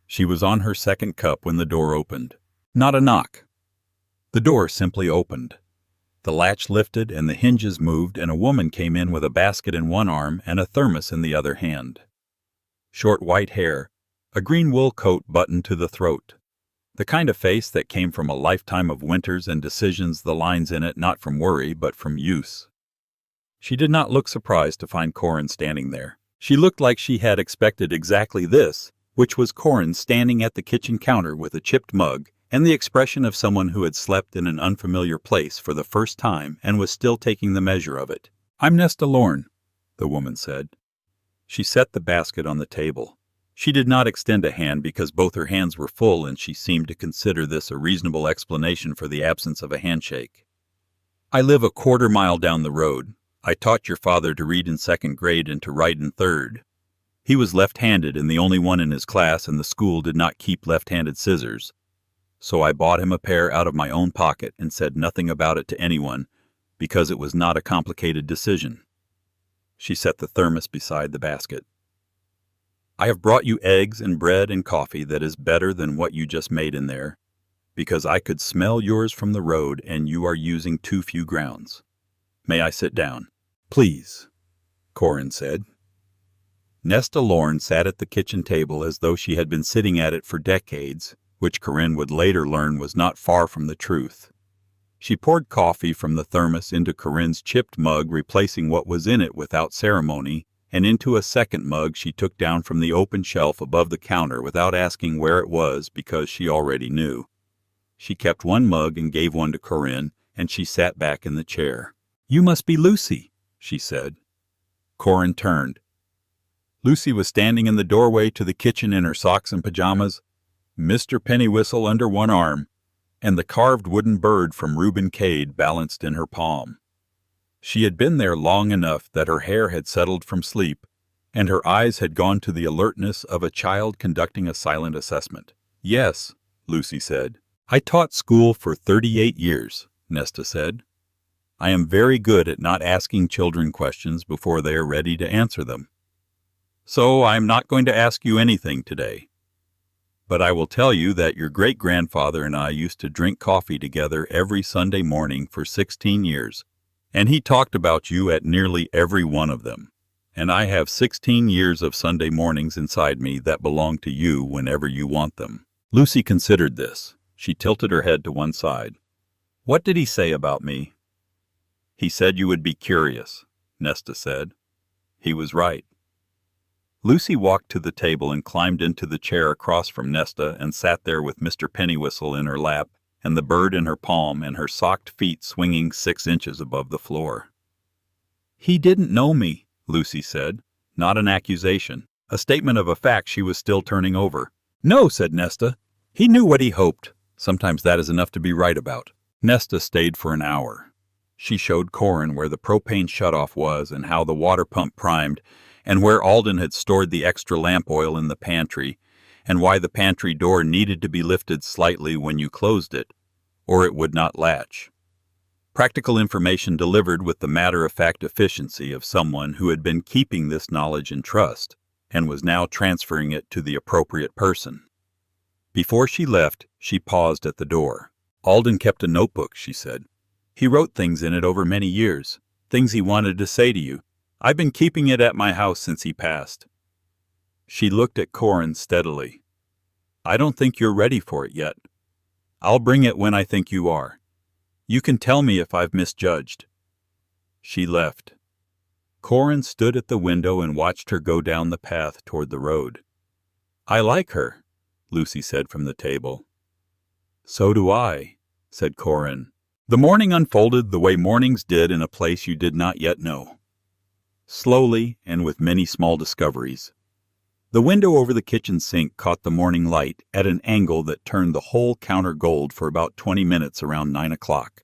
She was on her second cup when the door opened. Not a knock. The door simply opened. The latch lifted and the hinges moved, and a woman came in with a basket in one arm and a thermos in the other hand. Short white hair, a green wool coat buttoned to the throat. The kind of face that came from a lifetime of winters and decisions, the lines in it not from worry but from use. She did not look surprised to find Corinne standing there. She looked like she had expected exactly this, which was Corinne standing at the kitchen counter with a chipped mug and the expression of someone who had slept in an unfamiliar place for the first time and was still taking the measure of it. "I'm Nesta Lorne," the woman said. She set the basket on the table. She did not extend a hand because both her hands were full, and she seemed to consider this a reasonable explanation for the absence of a handshake. "I live a quarter-mile down the road. I taught your father to read in second grade and to write in third. He was left-handed and the only one in his class, and the school did not keep left-handed scissors. So I bought him a pair out of my own pocket and said nothing about it to anyone because it was not a complicated decision." She set the thermos beside the basket. "I have brought you eggs and bread and coffee that is better than what you just made in there, because I could smell yours from the road and you are using too few grounds. May I sit down?" "Please," Corinne said. Nesta Lorne sat at the kitchen table as though she had been sitting at it for decades, which Corinne would later learn was not far from the truth. She poured coffee from the thermos into Corinne's chipped mug, replacing what was in it without ceremony, and into a second mug she took down from the open shelf above the counter without asking where it was because she already knew. She kept one mug and gave one to Corinne, and she sat back in the chair. "You must be Lucy," she said. Corinne turned. Lucy was standing in the doorway to the kitchen in her socks and pajamas, Mr. Pennywhistle under one arm, and the carved wooden bird from Reuben Cade balanced in her palm. She had been there long enough that her hair had settled from sleep, and her eyes had gone to the alertness of a child conducting a silent assessment. "Yes," Lucy said. "I taught school for 38 years, Nesta said. "I am very good at not asking children questions before they are ready to answer them. So I am not going to ask you anything today. But I will tell you that your great-grandfather and I used to drink coffee together every Sunday morning for 16 years, and he talked about you at nearly every one of them. And I have 16 years of Sunday mornings inside me that belong to you whenever you want them." Lucy considered this. She tilted her head to one side. "What did he say about me?" "He said you would be curious," Nesta said. He was right. Lucy walked to the table and climbed into the chair across from Nesta and sat there with Mr. Pennywhistle in her lap and the bird in her palm and her socked feet swinging 6 inches above the floor. "He didn't know me," Lucy said. Not an accusation, a statement of a fact she was still turning over. "No," said Nesta. "He knew what he hoped. Sometimes that is enough to be right about." Nesta stayed for an hour. She showed Corin where the propane shutoff was and how the water pump primed, and where Alden had stored the extra lamp oil in the pantry, and why the pantry door needed to be lifted slightly when you closed it, or it would not latch. Practical information delivered with the matter-of-fact efficiency of someone who had been keeping this knowledge in trust, and was now transferring it to the appropriate person. Before she left, she paused at the door. Alden kept a notebook, she said. He wrote things in it over many years, things he wanted to say to you. I've been keeping it at my house since he passed. She looked at Corin steadily. I don't think you're ready for it yet. I'll bring it when I think you are. You can tell me if I've misjudged. She left. Corin stood at the window and watched her go down the path toward the road. I like her, Lucy said from the table. So do I, said Corin. The morning unfolded the way mornings did in a place you did not yet know. Slowly and with many small discoveries. The window over the kitchen sink caught the morning light at an angle that turned the whole counter gold for about 20 minutes around 9 o'clock.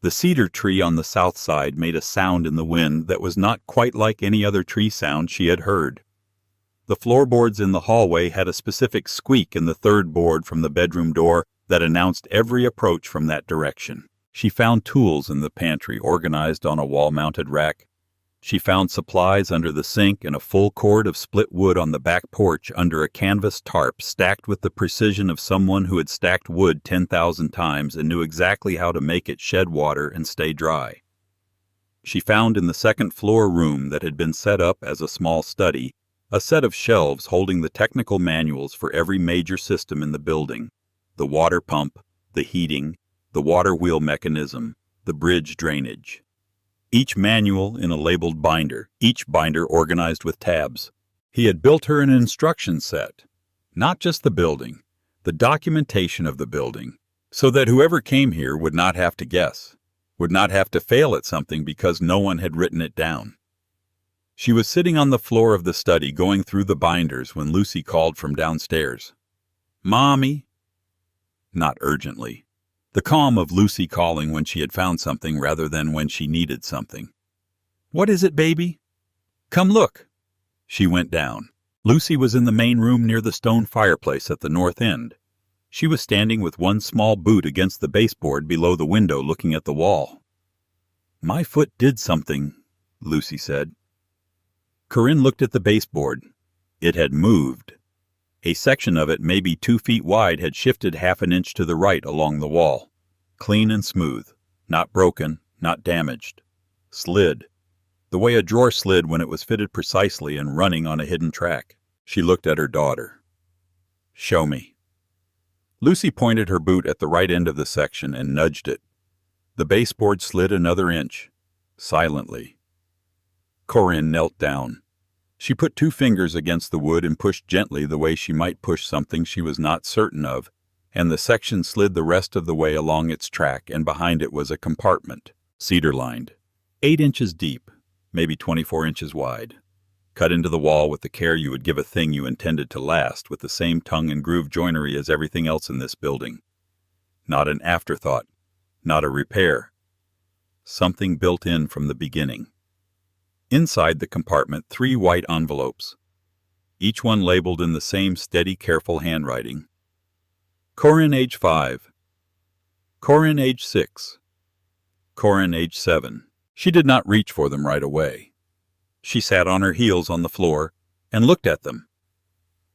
The cedar tree on the south side made a sound in the wind that was not quite like any other tree sound she had heard. The floorboards in the hallway had a specific squeak in the third board from the bedroom door that announced every approach from that direction. She found tools in the pantry organized on a wall-mounted rack. She found supplies under the sink and a full cord of split wood on the back porch under a canvas tarp stacked with the precision of someone who had stacked wood 10,000 times and knew exactly how to make it shed water and stay dry. She found in the second-floor room that had been set up as a small study a set of shelves holding the technical manuals for every major system in the building: the water pump, the heating, the water wheel mechanism, the bridge drainage. Each manual in a labeled binder, each binder organized with tabs. He had built her an instruction set, not just the building, the documentation of the building, so that whoever came here would not have to guess, would not have to fail at something because no one had written it down. She was sitting on the floor of the study going through the binders when Lucy called from downstairs. Mommy? Not urgently. The calm of Lucy calling when she had found something rather than when she needed something. What is it, baby? Come look. She went down. Lucy was in the main room near the stone fireplace at the north end. She was standing with one small boot against the baseboard below the window looking at the wall. My foot did something, Lucy said. Corinne looked at the baseboard. It had moved. A section of it, maybe 2 feet wide, had shifted half an inch to the right along the wall. Clean and smooth. Not broken, not damaged. Slid. The way a drawer slid when it was fitted precisely and running on a hidden track. She looked at her daughter. Show me. Lucy pointed her boot at the right end of the section and nudged it. The baseboard slid another inch. Silently. Corinne knelt down. She put 2 fingers against the wood and pushed gently the way she might push something she was not certain of, and the section slid the rest of the way along its track, and behind it was a compartment, cedar-lined, 8 inches deep, maybe 24 inches wide, cut into the wall with the care you would give a thing you intended to last, with the same tongue and groove joinery as everything else in this building. Not an afterthought, not a repair. Something built in from the beginning. Inside the compartment, 3 white envelopes, each one labeled in the same steady, careful handwriting. Corinne, age 5. Corinne, age 6. Corinne, age 7. She did not reach for them right away. She sat on her heels on the floor and looked at them.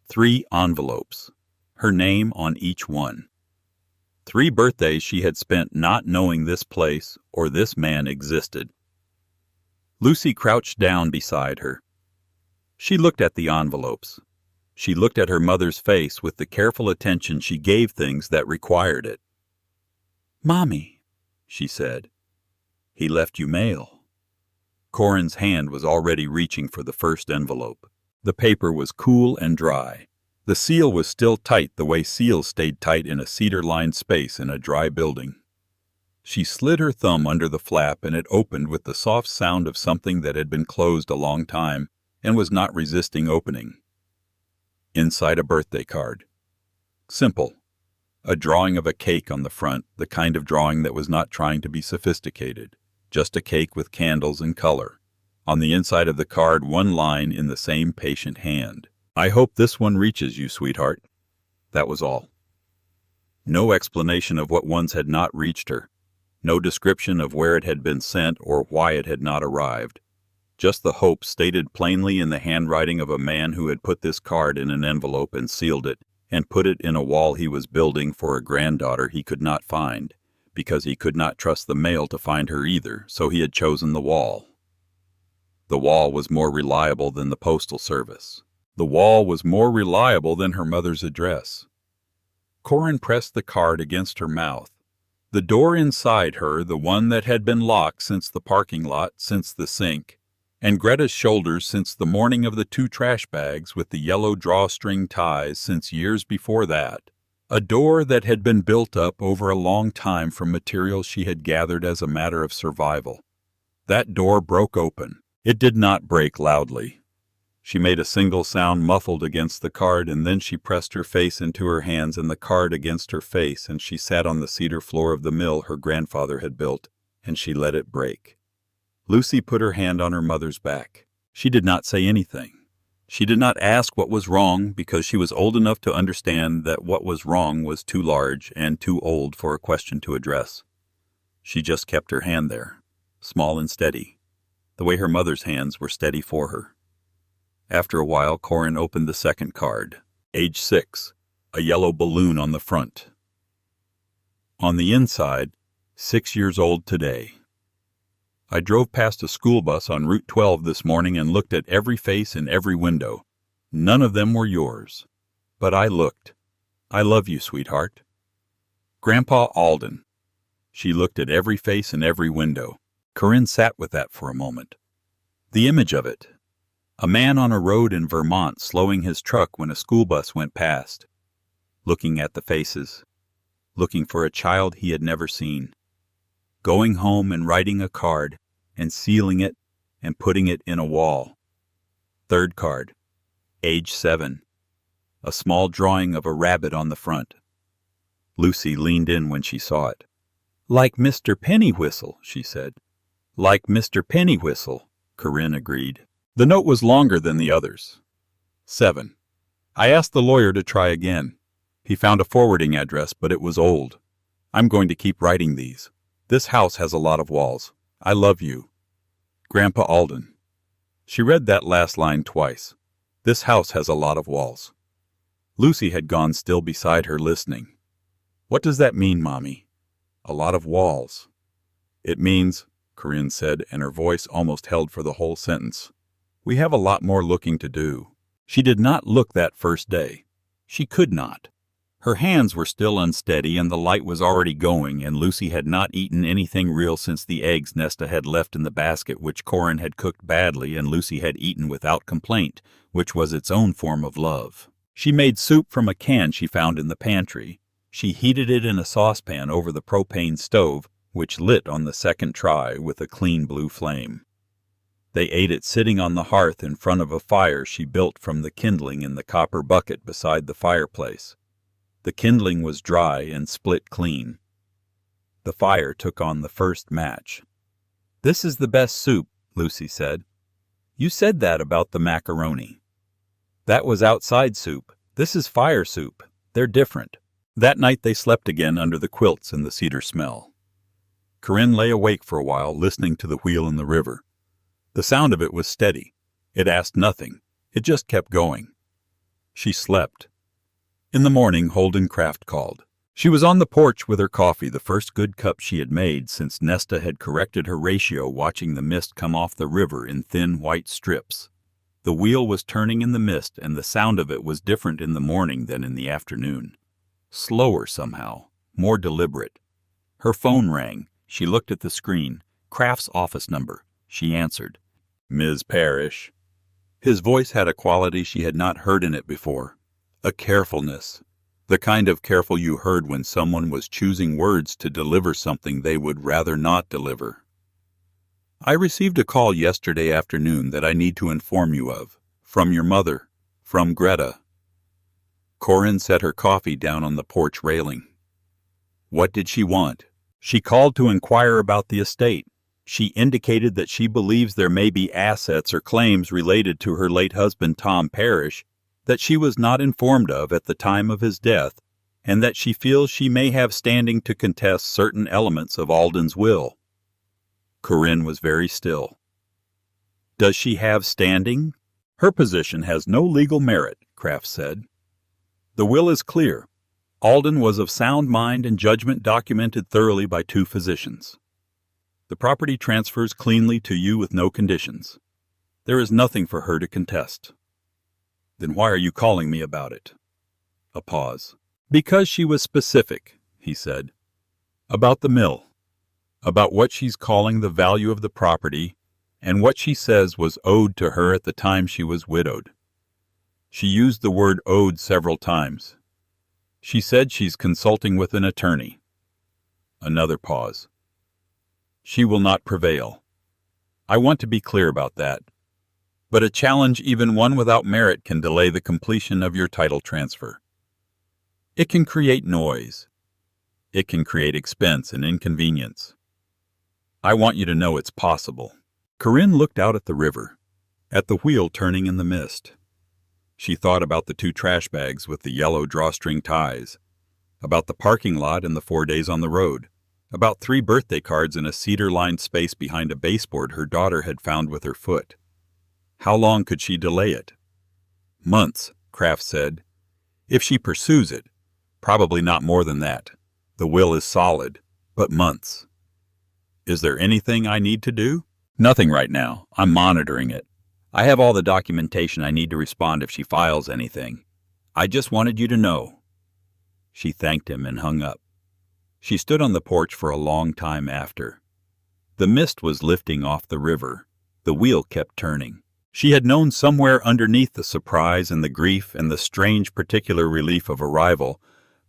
3 envelopes, her name on each one. 3 birthdays she had spent not knowing this place or this man existed. Lucy crouched down beside her. She looked at the envelopes. She looked at her mother's face with the careful attention she gave things that required it. Mommy, she said, he left you mail. Corinne's hand was already reaching for the first envelope. The paper was cool and dry. The seal was still tight the way seals stayed tight in a cedar-lined space in a dry building. She slid her thumb under the flap and it opened with the soft sound of something that had been closed a long time and was not resisting opening. Inside a birthday card. Simple. A drawing of a cake on the front, the kind of drawing that was not trying to be sophisticated. Just a cake with candles and color. On the inside of the card, one line in the same patient hand. "I hope this one reaches you, sweetheart." That was all. No explanation of what ones had not reached her. No description of where it had been sent or why it had not arrived. Just the hope stated plainly in the handwriting of a man who had put this card in an envelope and sealed it, and put it in a wall he was building for a granddaughter he could not find, because he could not trust the mail to find her either, so he had chosen the wall. The wall was more reliable than the postal service. The wall was more reliable than her mother's address. Corin pressed the card against her mouth. The door inside her, the one that had been locked since the parking lot, since the sink, and Greta's shoulders since the morning of the 2 trash bags with the yellow drawstring ties since years before that. A door that had been built up over a long time from materials she had gathered as a matter of survival. That door broke open. It did not break loudly. She made a single sound muffled against the card, and then she pressed her face into her hands and the card against her face, and she sat on the cedar floor of the mill her grandfather had built, and she let it break. Lucy put her hand on her mother's back. She did not say anything. She did not ask what was wrong, because she was old enough to understand that what was wrong was too large and too old for a question to address. She just kept her hand there, small and steady, the way her mother's hands were steady for her. After a while, Corin opened the second card. Age 6, a yellow balloon on the front. On the inside, 6 years old today. I drove past a school bus on Route 12 this morning and looked at every face in every window. None of them were yours. But I looked. I love you, sweetheart. Grandpa Alden. She looked at every face in every window. Corinne sat with that for a moment. The image of it. A man on a road in Vermont slowing his truck when a school bus went past. Looking at the faces. Looking for a child he had never seen. Going home and writing a card, and sealing it, and putting it in a wall. Third card. Age 7. A small drawing of a rabbit on the front. Lucy leaned in when she saw it. "Like Mr. Pennywhistle," she said. "Like Mr. Pennywhistle," Corinne agreed. The note was longer than the others. 7. I asked the lawyer to try again. He found a forwarding address, but it was old. I'm going to keep writing these. This house has a lot of walls. I love you. Grandpa Alden. She read that last line twice. This house has a lot of walls. Lucy had gone still beside her, listening. What does that mean, Mommy? A lot of walls. It means, Corinne said, and her voice almost held for the whole sentence, we have a lot more looking to do. She did not look that first day. She could not. Her hands were still unsteady, and the light was already going, and Lucy had not eaten anything real since the eggs Nesta had left in the basket, which Corin had cooked badly and Lucy had eaten without complaint, which was its own form of love. She made soup from a can she found in the pantry. She heated it in a saucepan over the propane stove, which lit on the second try with a clean blue flame. They ate it sitting on the hearth in front of a fire she built from the kindling in the copper bucket beside the fireplace. The kindling was dry and split clean. The fire took on the first match. This is the best soup, Lucy said. You said that about the macaroni. That was outside soup. This is fire soup. They're different. That night they slept again under the quilts and the cedar smell. Corinne lay awake for a while, listening to the wheel in the river. The sound of it was steady. It asked nothing. It just kept going. She slept. In the morning, Holden Craft called. She was on the porch with her coffee, the first good cup she had made since Nesta had corrected her ratio, watching the mist come off the river in thin white strips. The wheel was turning in the mist, and the sound of it was different in the morning than in the afternoon. Slower somehow, more deliberate. Her phone rang. She looked at the screen. Craft's office number. She answered. Ms. Parrish. His voice had a quality she had not heard in it before. A carefulness. The kind of careful you heard when someone was choosing words to deliver something they would rather not deliver. I received a call yesterday afternoon that I need to inform you of. From your mother. From Greta. Corinne set her coffee down on the porch railing. What did she want? She called to inquire about the estate. She indicated that she believes there may be assets or claims related to her late husband Tom Parrish that she was not informed of at the time of his death, and that she feels she may have standing to contest certain elements of Alden's will. Corinne was very still. Does she have standing? Her position has no legal merit, Kraft said. The will is clear. Alden was of sound mind and judgment documented thoroughly by 2 physicians. The property transfers cleanly to you with no conditions. There is nothing for her to contest. Then why are you calling me about it? A pause. Because she was specific, he said. About the mill. About what she's calling the value of the property, and what she says was owed to her at the time she was widowed. She used the word owed several times. She said she's consulting with an attorney. Another pause. She will not prevail. I want to be clear about that. But a challenge, even one without merit, can delay the completion of your title transfer. It can create noise. It can create expense and inconvenience. I want you to know it's possible. Corinne looked out at the river, at the wheel turning in the mist. She thought about the 2 trash bags with the yellow drawstring ties, about the parking lot and the 4 days on the road, about 3 birthday cards in a cedar-lined space behind a baseboard her daughter had found with her foot. How long could she delay it? Months, Kraft said. If she pursues it, probably not more than that. The will is solid, but months. Is there anything I need to do? Nothing right now. I'm monitoring it. I have all the documentation I need to respond if she files anything. I just wanted you to know. She thanked him and hung up. She stood on the porch for a long time after. The mist was lifting off the river. The wheel kept turning. She had known somewhere underneath the surprise and the grief and the strange particular relief of arrival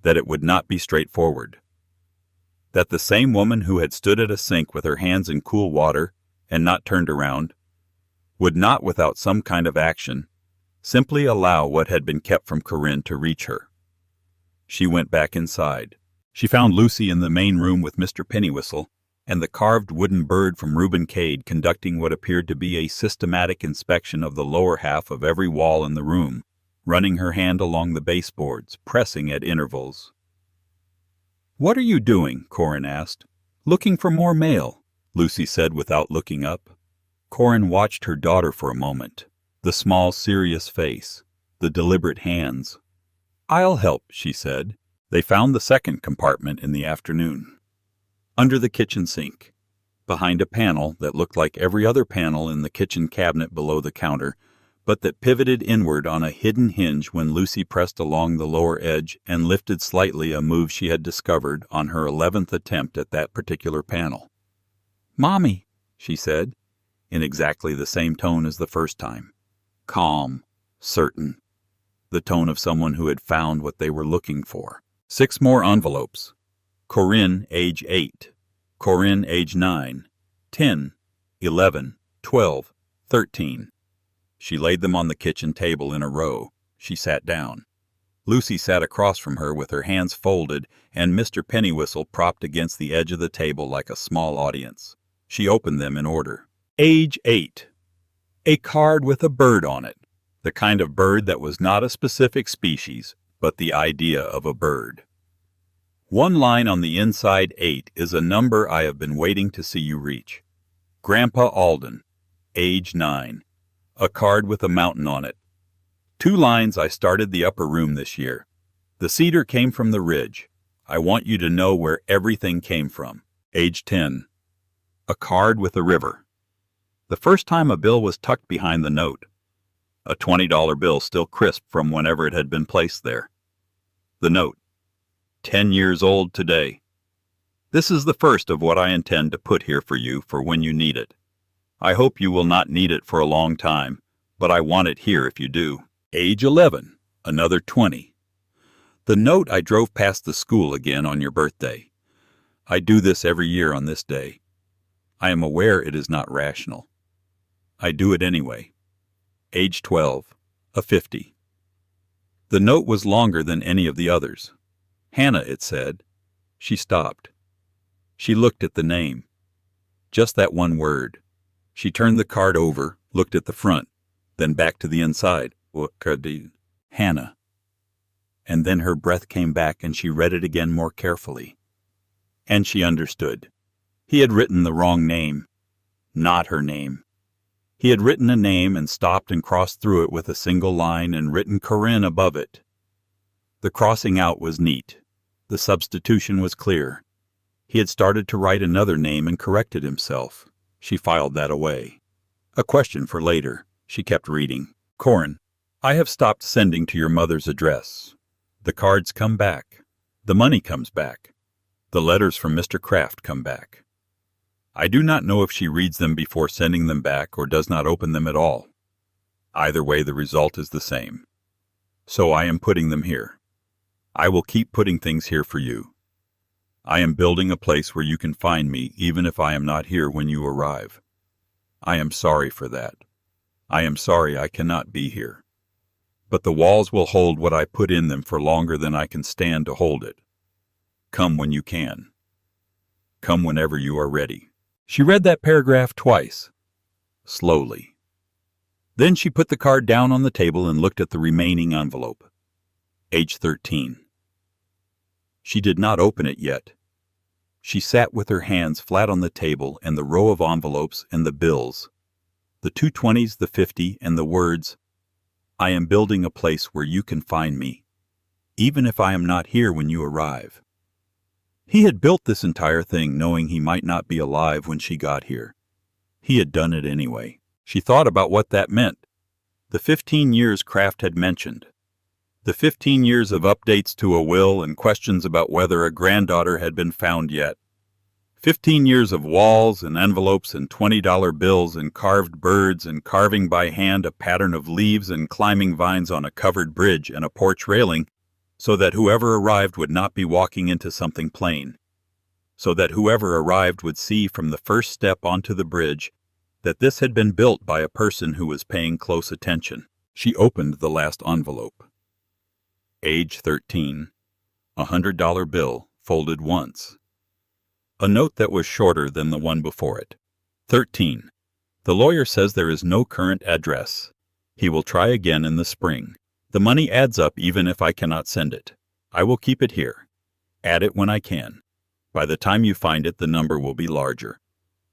that it would not be straightforward. That the same woman who had stood at a sink with her hands in cool water and not turned around would not, without some kind of action, simply allow what had been kept from Corinne to reach her. She went back inside. She found Lucy in the main room with Mr. Pennywhistle and the carved wooden bird from Reuben Cade conducting what appeared to be a systematic inspection of the lower half of every wall in the room, running her hand along the baseboards, pressing at intervals. "What are you doing?" Corinne asked. "Looking for more mail," Lucy said without looking up. Corinne watched her daughter for a moment, the small, serious face, the deliberate hands. "I'll help," she said. They found the second compartment in the afternoon. Under the kitchen sink, behind a panel that looked like every other panel in the kitchen cabinet below the counter, but that pivoted inward on a hidden hinge when Lucy pressed along the lower edge and lifted slightly, a move she had discovered on her 11th attempt at that particular panel. "Mommy," she said, in exactly the same tone as the first time. Calm, certain. The tone of someone who had found what they were looking for. 6 more envelopes. Corinne, age 8. Corinne, age 9. 10, 11, 12, 13. She laid them on the kitchen table in a row. She sat down. Lucy sat across from her with her hands folded and Mr. Pennywhistle propped against the edge of the table like a small audience. She opened them in order. Age 8. A card with a bird on it. The kind of bird that was not a specific species, but the idea of a bird. One line on the inside 8 is a number I have been waiting to see you reach. Grandpa Alden, age 9. A card with a mountain on it. 2 lines. I started the upper room this year. The cedar came from the ridge. I want you to know where everything came from. Age 10. A card with a river. The first time a bill was tucked behind the note. A $20 bill still crisp from whenever it had been placed there. The note. 10 years old today. This is the first of what I intend to put here for you for when you need it. I hope you will not need it for a long time, but I want it here if you do. Age 11. Another 20. The note. I drove past the school again on your birthday. I do this every year on this day. I am aware it is not rational. I do it anyway. Age 12. A 50. The note was longer than any of the others. Hannah, it said. She stopped. She looked at the name. Just that one word. She turned the card over, looked at the front, then back to the inside. Hannah. And then her breath came back and she read it again more carefully. And she understood. He had written the wrong name. Not her name. He had written a name and stopped and crossed through it with a single line and written Corinne above it. The crossing out was neat. The substitution was clear. He had started to write another name and corrected himself. She filed that away. A question for later. She kept reading. Corinne, I have stopped sending to your mother's address. The cards come back. The money comes back. The letters from Mr. Kraft come back. I do not know if she reads them before sending them back or does not open them at all. Either way, the result is the same. So I am putting them here. I will keep putting things here for you. I am building a place where you can find me even if I am not here when you arrive. I am sorry for that. I am sorry I cannot be here. But the walls will hold what I put in them for longer than I can stand to hold it. Come when you can. Come whenever you are ready. She read that paragraph twice, slowly. Then she put the card down on the table and looked at the remaining envelope. Age 13. She did not open it yet. She sat with her hands flat on the table and the row of envelopes and the bills, the 220s, the 50, and the words, I am building a place where you can find me, even if I am not here when you arrive. He had built this entire thing knowing he might not be alive when she got here. He had done it anyway. She thought about what that meant. The 15 years Kraft had mentioned. The 15 years of updates to a will and questions about whether a granddaughter had been found yet. 15 years of walls and envelopes and $20 bills and carved birds and carving by hand a pattern of leaves and climbing vines on a covered bridge and a porch railing, so that whoever arrived would not be walking into something plain, so that whoever arrived would see from the first step onto the bridge that this had been built by a person who was paying close attention. She opened the last envelope. Age 13. $100 bill, folded once. A note that was shorter than the one before it. 13. The lawyer says there is no current address. He will try again in the spring. The money adds up even if I cannot send it. I will keep it here. Add it when I can. By the time you find it, the number will be larger.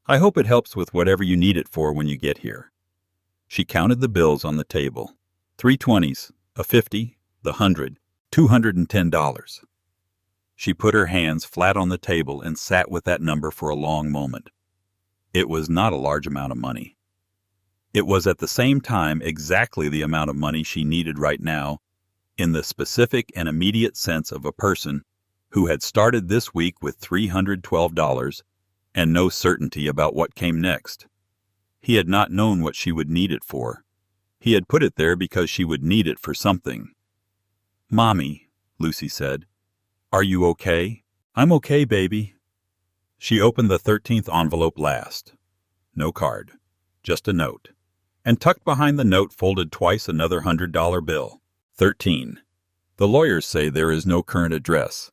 I hope it helps with whatever you need it for when you get here. She counted the bills on the table. 320s, a 50, the 100, $210. She put her hands flat on the table and sat with that number for a long moment. It was not a large amount of money. It was at the same time exactly the amount of money she needed right now, in the specific and immediate sense of a person who had started this week with $312 and no certainty about what came next. He had not known what she would need it for. He had put it there because she would need it for something. Mommy, Lucy said, are you okay? I'm okay, baby. She opened the 13th envelope last. No card, just a note. And tucked behind the note, folded twice, another $100 bill. 13. The lawyers say there is no current address.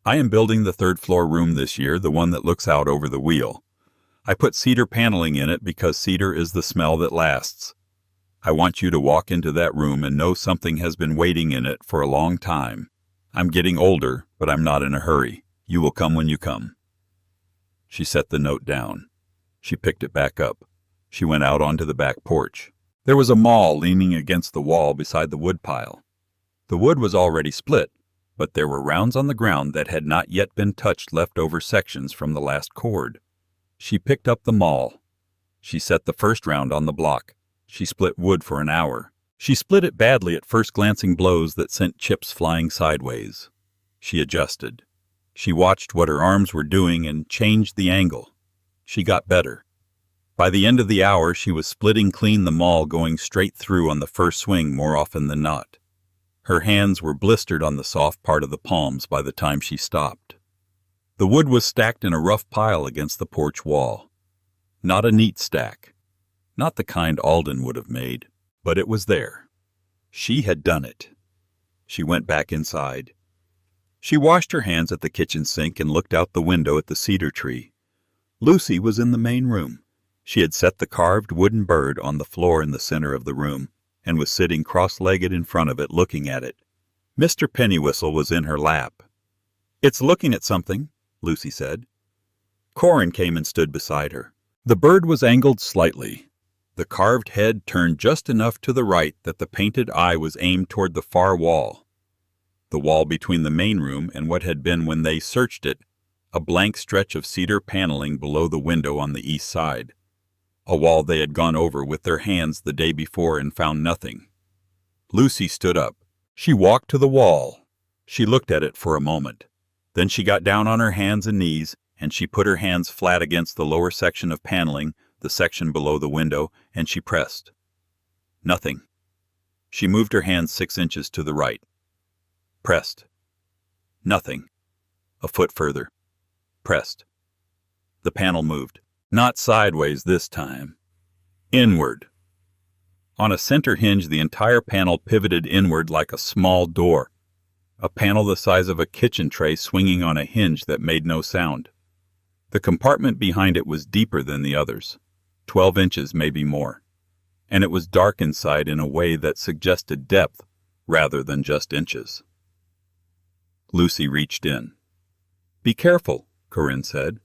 I am building the third-floor room this year, the one that looks out over the wheel. I put cedar paneling in it because cedar is the smell that lasts. I want you to walk into that room and know something has been waiting in it for a long time. I'm getting older, but I'm not in a hurry. You will come when you come. She set the note down. She picked it back up. She went out onto the back porch. There was a maul leaning against the wall beside the woodpile. The wood was already split, but there were rounds on the ground that had not yet been touched, leftover sections from the last cord. She picked up the maul. She set the first round on the block. She split wood for an hour. She split it badly at first, glancing blows that sent chips flying sideways. She adjusted. She watched what her arms were doing and changed the angle. She got better. By the end of the hour, she was splitting clean the maul, going straight through on the first swing more often than not. Her hands were blistered on the soft part of the palms by the time she stopped. The wood was stacked in a rough pile against the porch wall. Not a neat stack. Not the kind Alden would have made, but it was there. She had done it. She went back inside. She washed her hands at the kitchen sink and looked out the window at the cedar tree. Lucy was in the main room. She had set the carved wooden bird on the floor in the center of the room and was sitting cross-legged in front of it looking at it. Mr. Pennywhistle was in her lap. "It's looking at something," Lucy said. Corin came and stood beside her. The bird was angled slightly. The carved head turned just enough to the right that the painted eye was aimed toward the far wall. The wall between the main room and what had been, when they searched it, a blank stretch of cedar paneling below the window on the east side. A wall they had gone over with their hands the day before and found nothing. Lucy stood up. She walked to the wall. She looked at it for a moment. Then she got down on her hands and knees, and she put her hands flat against the lower section of paneling, the section below the window, and she pressed. Nothing. She moved her hands 6 inches to the right. Pressed. Nothing. A foot further. Pressed. The panel moved. Not sideways this time. Inward. On a center hinge, the entire panel pivoted inward like a small door. A panel the size of a kitchen tray swinging on a hinge that made no sound. The compartment behind it was deeper than the others, 12 inches, maybe more, and it was dark inside in a way that suggested depth rather than just inches. Lucy reached in. "Be careful," Corinne said.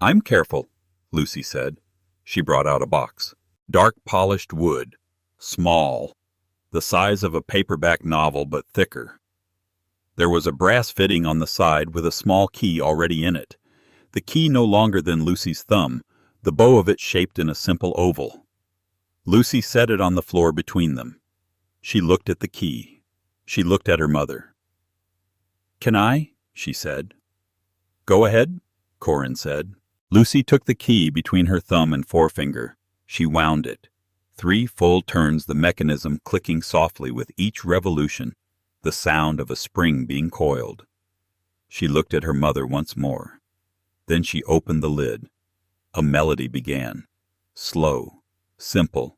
"I'm careful," Lucy said. She brought out a box. Dark polished wood, small, the size of a paperback novel but thicker. There was a brass fitting on the side with a small key already in it. The key no longer than Lucy's thumb, the bow of it shaped in a simple oval. Lucy set it on the floor between them. She looked at the key. She looked at her mother. "Can I?" she said. "Go ahead," Corin said. Lucy took the key between her thumb and forefinger. She wound it. 3 full turns, the mechanism clicking softly with each revolution, the sound of a spring being coiled. She looked at her mother once more. Then she opened the lid. A melody began. Slow, simple,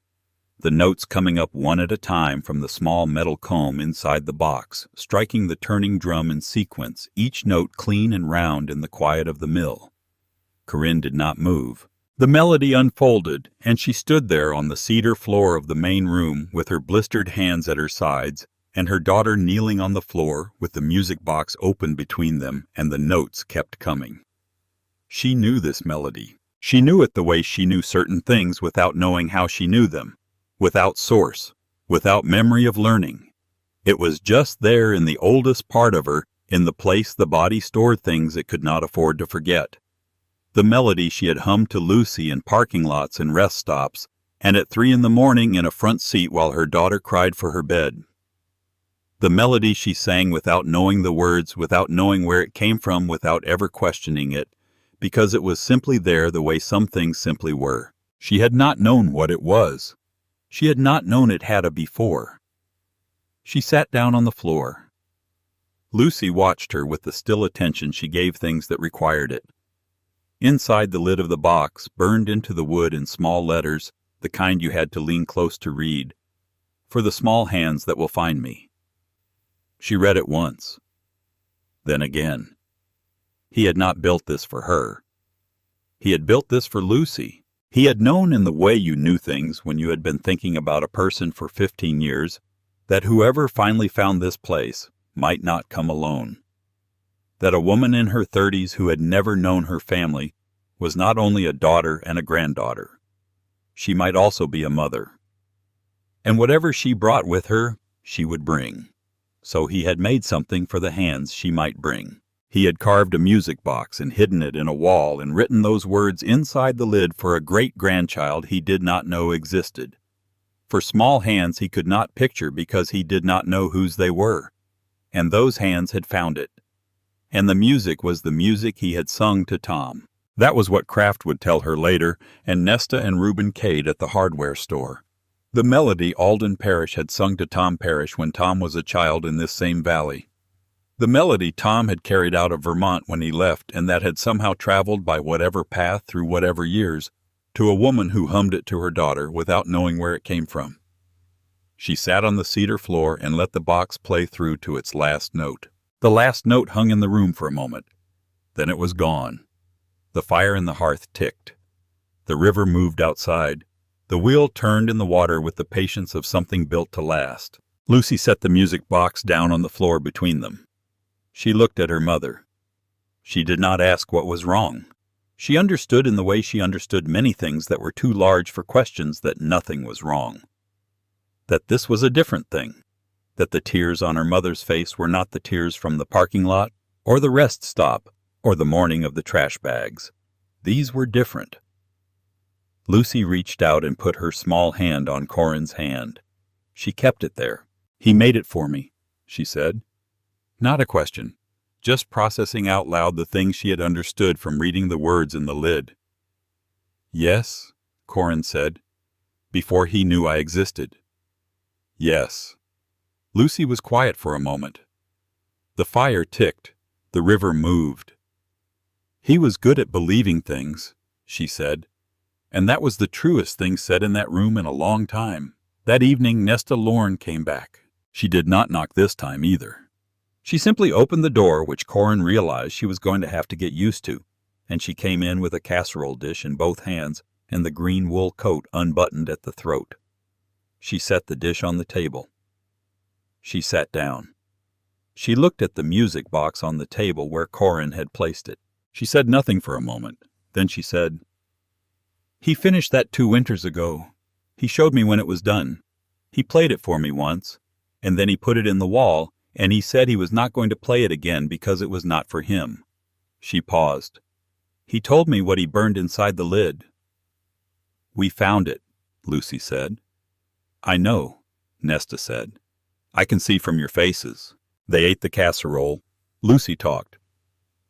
the notes coming up one at a time from the small metal comb inside the box, striking the turning drum in sequence, each note clean and round in the quiet of the mill. Corinne did not move. The melody unfolded, and she stood there on the cedar floor of the main room with her blistered hands at her sides, and her daughter kneeling on the floor with the music box open between them, and the notes kept coming. She knew this melody. She knew it the way she knew certain things without knowing how she knew them, without source, without memory of learning. It was just there in the oldest part of her, in the place the body stored things it could not afford to forget. The melody she had hummed to Lucy in parking lots and rest stops, and at 3 in the morning in a front seat while her daughter cried for her bed. The melody she sang without knowing the words, without knowing where it came from, without ever questioning it, because it was simply there the way some things simply were. She had not known what it was. She had not known it had a before. She sat down on the floor. Lucy watched her with the still attention she gave things that required it. Inside the lid of the box, burned into the wood in small letters, the kind you had to lean close to read, "For the small hands that will find me." She read it once. Then again. He had not built this for her. He had built this for Lucy. He had known in the way you knew things when you had been thinking about a person for 15 years, that whoever finally found this place might not come alone. That a woman in her 30s who had never known her family was not only a daughter and a granddaughter. She might also be a mother. And whatever she brought with her, she would bring. So he had made something for the hands she might bring. He had carved a music box and hidden it in a wall and written those words inside the lid for a great-grandchild he did not know existed. For small hands he could not picture because he did not know whose they were. And those hands had found it. And the music was the music he had sung to Tom. That was what Kraft would tell her later, and Nesta and Reuben Cade at the hardware store. The melody Alden Parrish had sung to Tom Parrish when Tom was a child in this same valley. The melody Tom had carried out of Vermont when he left, and that had somehow traveled by whatever path through whatever years, to a woman who hummed it to her daughter without knowing where it came from. She sat on the cedar floor and let the box play through to its last note. The last note hung in the room for a moment. Then it was gone. The fire in the hearth ticked. The river moved outside. The wheel turned in the water with the patience of something built to last. Lucy set the music box down on the floor between them. She looked at her mother. She did not ask what was wrong. She understood in the way she understood many things that were too large for questions that nothing was wrong. That this was a different thing. That the tears on her mother's face were not the tears from the parking lot, or the rest stop, or the morning of the trash bags. These were different. Lucy reached out and put her small hand on Corin's hand. She kept it there. "He made it for me," she said. Not a question, just processing out loud the things she had understood from reading the words in the lid. "Yes," Corin said, "before he knew I existed." "Yes." Lucy was quiet for a moment. The fire ticked. The river moved. "He was good at believing things," she said. And that was the truest thing said in that room in a long time. That evening Nesta Lorne came back. She did not knock this time either. She simply opened the door, which Corin realized she was going to have to get used to, and she came in with a casserole dish in both hands and the green wool coat unbuttoned at the throat. She set the dish on the table. She sat down. She looked at the music box on the table where Corin had placed it. She said nothing for a moment. Then she said, "He finished that 2 winters ago. He showed me when it was done. He played it for me once, and then he put it in the wall, and he said he was not going to play it again because it was not for him." She paused. "He told me what he burned inside the lid." "We found it," Lucy said. "I know," Nesta said. "I can see from your faces." They ate the casserole. Lucy talked.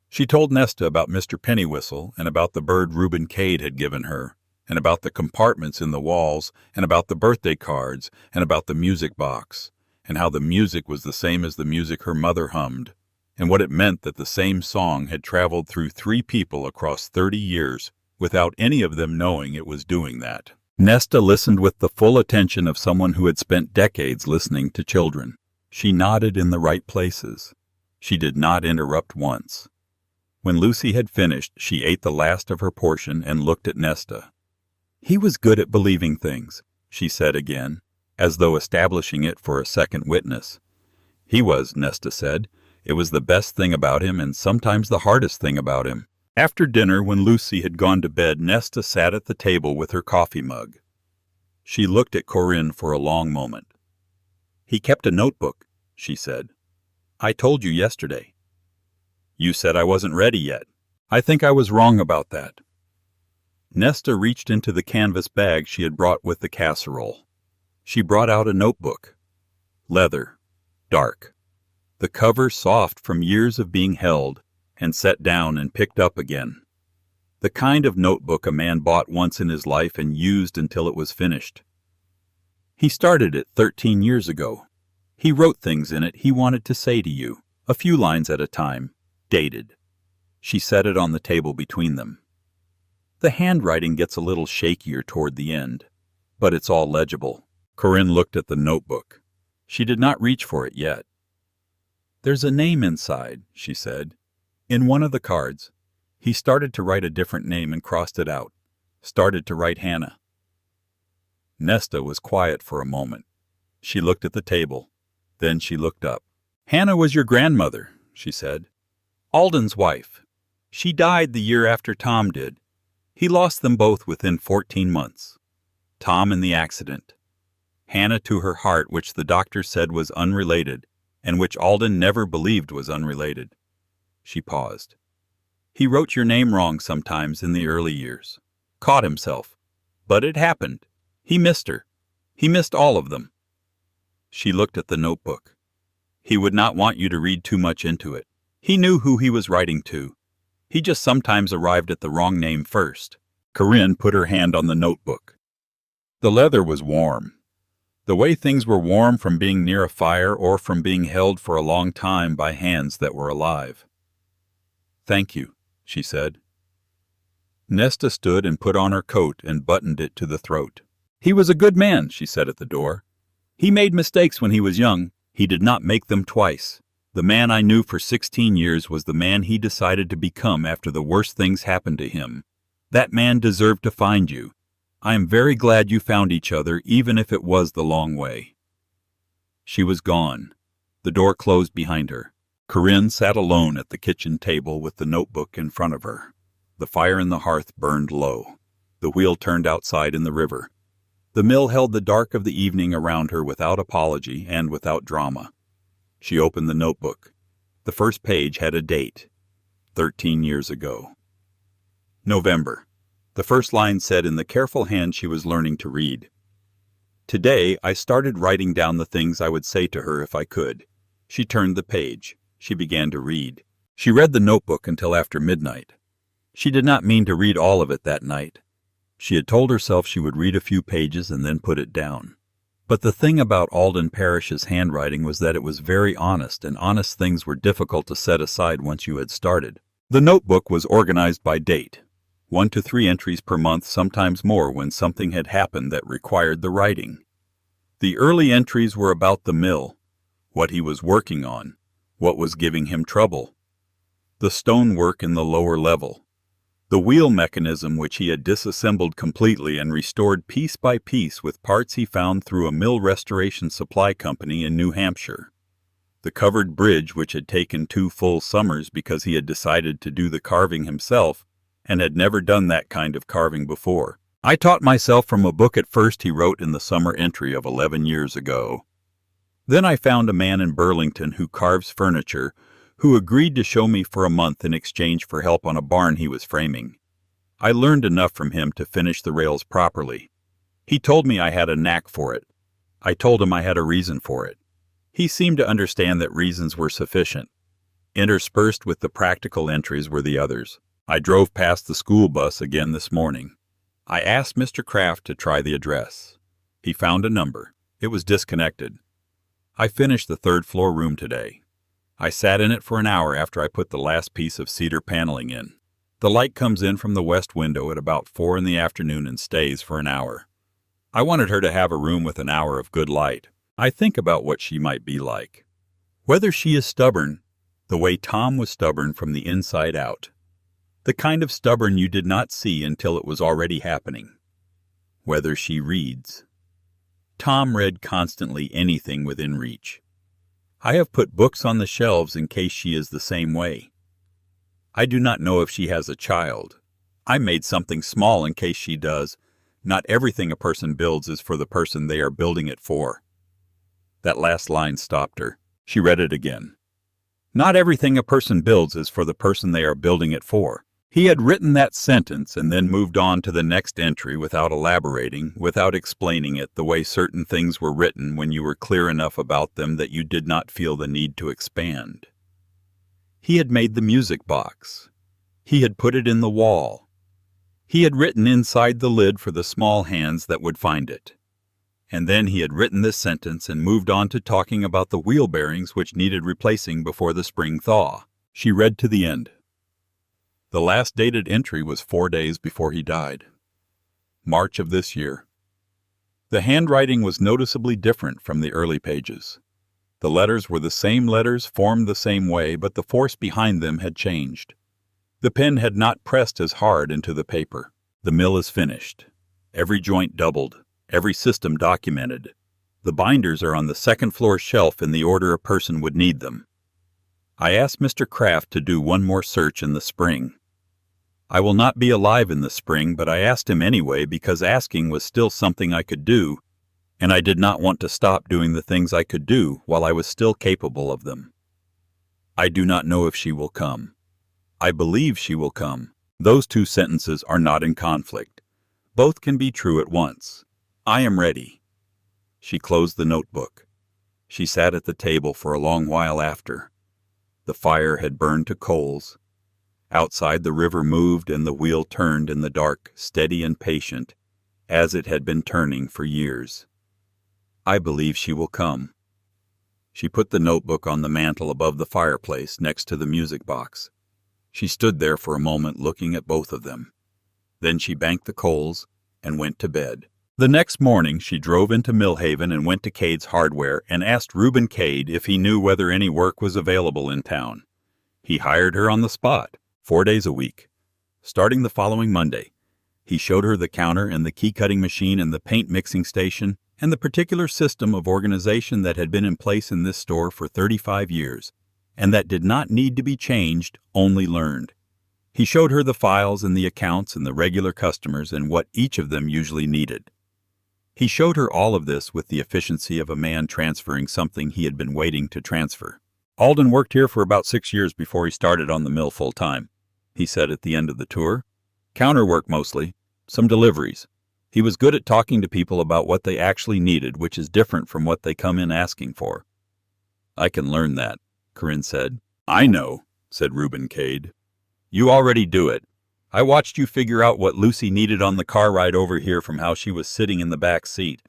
She told Nesta about Mr. Pennywhistle and about the bird Reuben Cade had given her, and about the compartments in the walls, and about the birthday cards, and about the music box, and how the music was the same as the music her mother hummed, and what it meant that the same song had traveled through 3 people across 30 years without any of them knowing it was doing that. Nesta listened with the full attention of someone who had spent decades listening to children. She nodded in the right places. She did not interrupt once. When Lucy had finished, she ate the last of her portion and looked at Nesta. "He was good at believing things," she said again, as though establishing it for a second witness. "He was," Nesta said. "It was the best thing about him and sometimes the hardest thing about him." After dinner, when Lucy had gone to bed, Nesta sat at the table with her coffee mug. She looked at Corin for a long moment. "He kept a notebook," she said. "I told you yesterday." "You said I wasn't ready yet." "I think I was wrong about that." Nesta reached into the canvas bag she had brought with the casserole. She brought out a notebook. Leather. Dark. The cover soft from years of being held, and set down and picked up again. The kind of notebook a man bought once in his life and used until it was finished. He started it 13 years ago. He wrote things in it he wanted to say to you, a few lines at a time, dated. She set it on the table between them. The handwriting gets a little shakier toward the end, but it's all legible. Corin looked at the notebook. She did not reach for it yet. "There's a name inside," she said. "In one of the cards." He started to write a different name and crossed it out. Started to write Hannah. Nesta was quiet for a moment. She looked at the table. Then she looked up. "Hannah was your grandmother," she said. "Alden's wife. She died the year after Tom did. He lost them both within 14 months. Tom in the accident. Hannah to her heart, which the doctor said was unrelated, and which Alden never believed was unrelated." She paused. "He wrote your name wrong sometimes in the early years. Caught himself. But it happened. He missed her. He missed all of them." She looked at the notebook. "He would not want you to read too much into it. He knew who he was writing to. He just sometimes arrived at the wrong name first." Corin put her hand on the notebook. The leather was warm. The way things were warm from being near a fire or from being held for a long time by hands that were alive. "Thank you," she said. Nesta stood and put on her coat and buttoned it to the throat. "He was a good man," she said at the door. "He made mistakes when he was young. He did not make them twice. The man I knew for 16 years was the man he decided to become after the worst things happened to him. That man deserved to find you. I am very glad you found each other, even if it was the long way." She was gone. The door closed behind her. Corinne sat alone at the kitchen table with the notebook in front of her. The fire in the hearth burned low. The wheel turned outside in the river. The mill held the dark of the evening around her without apology and without drama. She opened the notebook. The first page had a date. 13 years ago. November. The first line said in the careful hand she was learning to read, "Today I started writing down the things I would say to her if I could." She turned the page. She began to read. She read the notebook until after midnight. She did not mean to read all of it that night. She had told herself she would read a few pages and then put it down. But the thing about Alden Parrish's handwriting was that it was very honest, and honest things were difficult to set aside once you had started. The notebook was organized by date. 1 to 3 entries per month, sometimes more when something had happened that required the writing. The early entries were about the mill, what he was working on, what was giving him trouble, the stonework in the lower level, the wheel mechanism which he had disassembled completely and restored piece by piece with parts he found through a mill restoration supply company in New Hampshire, the covered bridge which had taken 2 full summers because he had decided to do the carving himself and had never done that kind of carving before. "I taught myself from a book at first," he wrote in the summer entry of 11 years ago. "Then I found a man in Burlington who carves furniture, who agreed to show me for a month in exchange for help on a barn he was framing. I learned enough from him to finish the rails properly. He told me I had a knack for it. I told him I had a reason for it. He seemed to understand that reasons were sufficient. Interspersed with the practical entries were the others. I drove past the school bus again this morning. I asked Mr. Kraft to try the address. He found a number. It was disconnected. I finished the 3rd floor room today. I sat in it for an hour after I put the last piece of cedar paneling in. The light comes in from the west window at about 4 in the afternoon and stays for an hour. I wanted her to have a room with an hour of good light. I think about what she might be like. Whether she is stubborn, the way Tom was stubborn from the inside out. The kind of stubborn you did not see until it was already happening. Whether she reads. Tom read constantly anything within reach. I have put books on the shelves in case she is the same way. I do not know if she has a child. I made something small in case she does. Not everything a person builds is for the person they are building it for. That last line stopped her. She read it again. Not everything a person builds is for the person they are building it for. He had written that sentence and then moved on to the next entry without elaborating, without explaining it, the way certain things were written when you were clear enough about them that you did not feel the need to expand. He had made the music box. He had put it in the wall. He had written inside the lid for the small hands that would find it. And then he had written this sentence and moved on to talking about the wheel bearings which needed replacing before the spring thaw. She read to the end. The last dated entry was 4 days before he died. March of this year. The handwriting was noticeably different from the early pages. The letters were the same letters, formed the same way, but the force behind them had changed. The pen had not pressed as hard into the paper. The mill is finished. Every joint doubled. Every system documented. The binders are on the 2nd floor shelf in the order a person would need them. I asked Mr. Kraft to do one more search in the spring. I will not be alive in the spring, but I asked him anyway because asking was still something I could do, and I did not want to stop doing the things I could do while I was still capable of them. I do not know if she will come. I believe she will come. Those 2 sentences are not in conflict. Both can be true at once. I am ready. She closed the notebook. She sat at the table for a long while after. The fire had burned to coals. Outside the river moved and the wheel turned in the dark, steady and patient, as it had been turning for years. I believe she will come. She put the notebook on the mantel above the fireplace next to the music box. She stood there for a moment looking at both of them. Then she banked the coals and went to bed. The next morning, she drove into Millhaven and went to Cade's Hardware and asked Reuben Cade if he knew whether any work was available in town. He hired her on the spot, 4 days a week. Starting the following Monday, he showed her the counter and the key-cutting machine and the paint mixing station and the particular system of organization that had been in place in this store for 35 years, and that did not need to be changed, only learned. He showed her the files and the accounts and the regular customers and what each of them usually needed. He showed her all of this with the efficiency of a man transferring something he had been waiting to transfer. "Alden worked here for about 6 years before he started on the mill full-time," he said at the end of the tour. "Counter work mostly, some deliveries. He was good at talking to people about what they actually needed, which is different from what they come in asking for." "I can learn that," Corinne said. "I know," said Reuben Cade. "You already do it. I watched you figure out what Lucy needed on the car ride over here from how she was sitting in the back seat."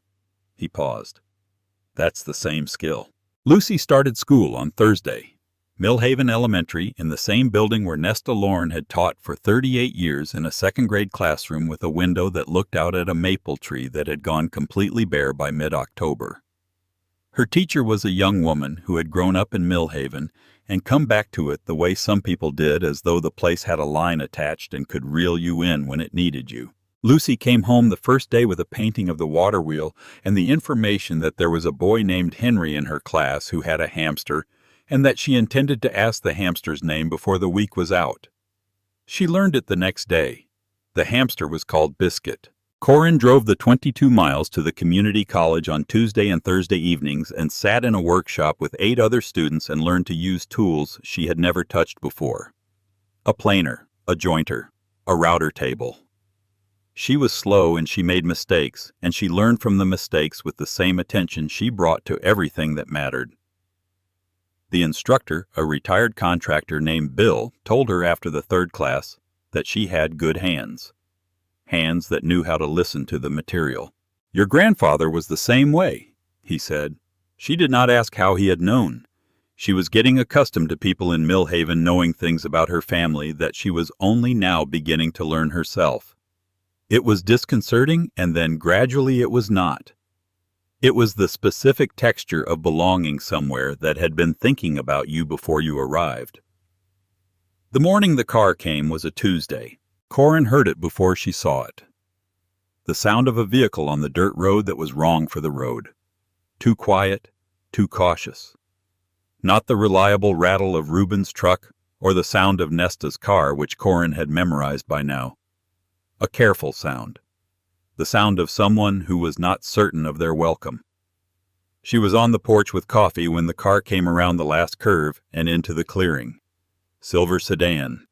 He paused. "That's the same skill." Lucy started school on Thursday. Millhaven Elementary, in the same building where Nesta Lorne had taught for 38 years in a second-grade classroom with a window that looked out at a maple tree that had gone completely bare by mid-October. Her teacher was a young woman who had grown up in Millhaven and come back to it the way some people did, as though the place had a line attached and could reel you in when it needed you. Lucy came home the first day with a painting of the water wheel and the information that there was a boy named Henry in her class who had a hamster, and that she intended to ask the hamster's name before the week was out. She learned it the next day. The hamster was called Biscuit. Corinne drove the 22 miles to the community college on Tuesday and Thursday evenings and sat in a workshop with 8 other students and learned to use tools she had never touched before. A planer, a jointer, a router table. She was slow and she made mistakes, and she learned from the mistakes with the same attention she brought to everything that mattered. The instructor, a retired contractor named Bill, told her after the 3rd class that she had good hands. Hands that knew how to listen to the material. "Your grandfather was the same way," he said. She did not ask how he had known. She was getting accustomed to people in Millhaven knowing things about her family that she was only now beginning to learn herself. It was disconcerting, and then gradually it was not. It was the specific texture of belonging somewhere that had been thinking about you before you arrived. The morning the car came was a Tuesday. Corinne heard it before she saw it. The sound of a vehicle on the dirt road that was wrong for the road. Too quiet, too cautious. Not the reliable rattle of Reuben's truck or the sound of Nesta's car, which Corinne had memorized by now. A careful sound. The sound of someone who was not certain of their welcome. She was on the porch with coffee when the car came around the last curve and into the clearing. Silver sedan.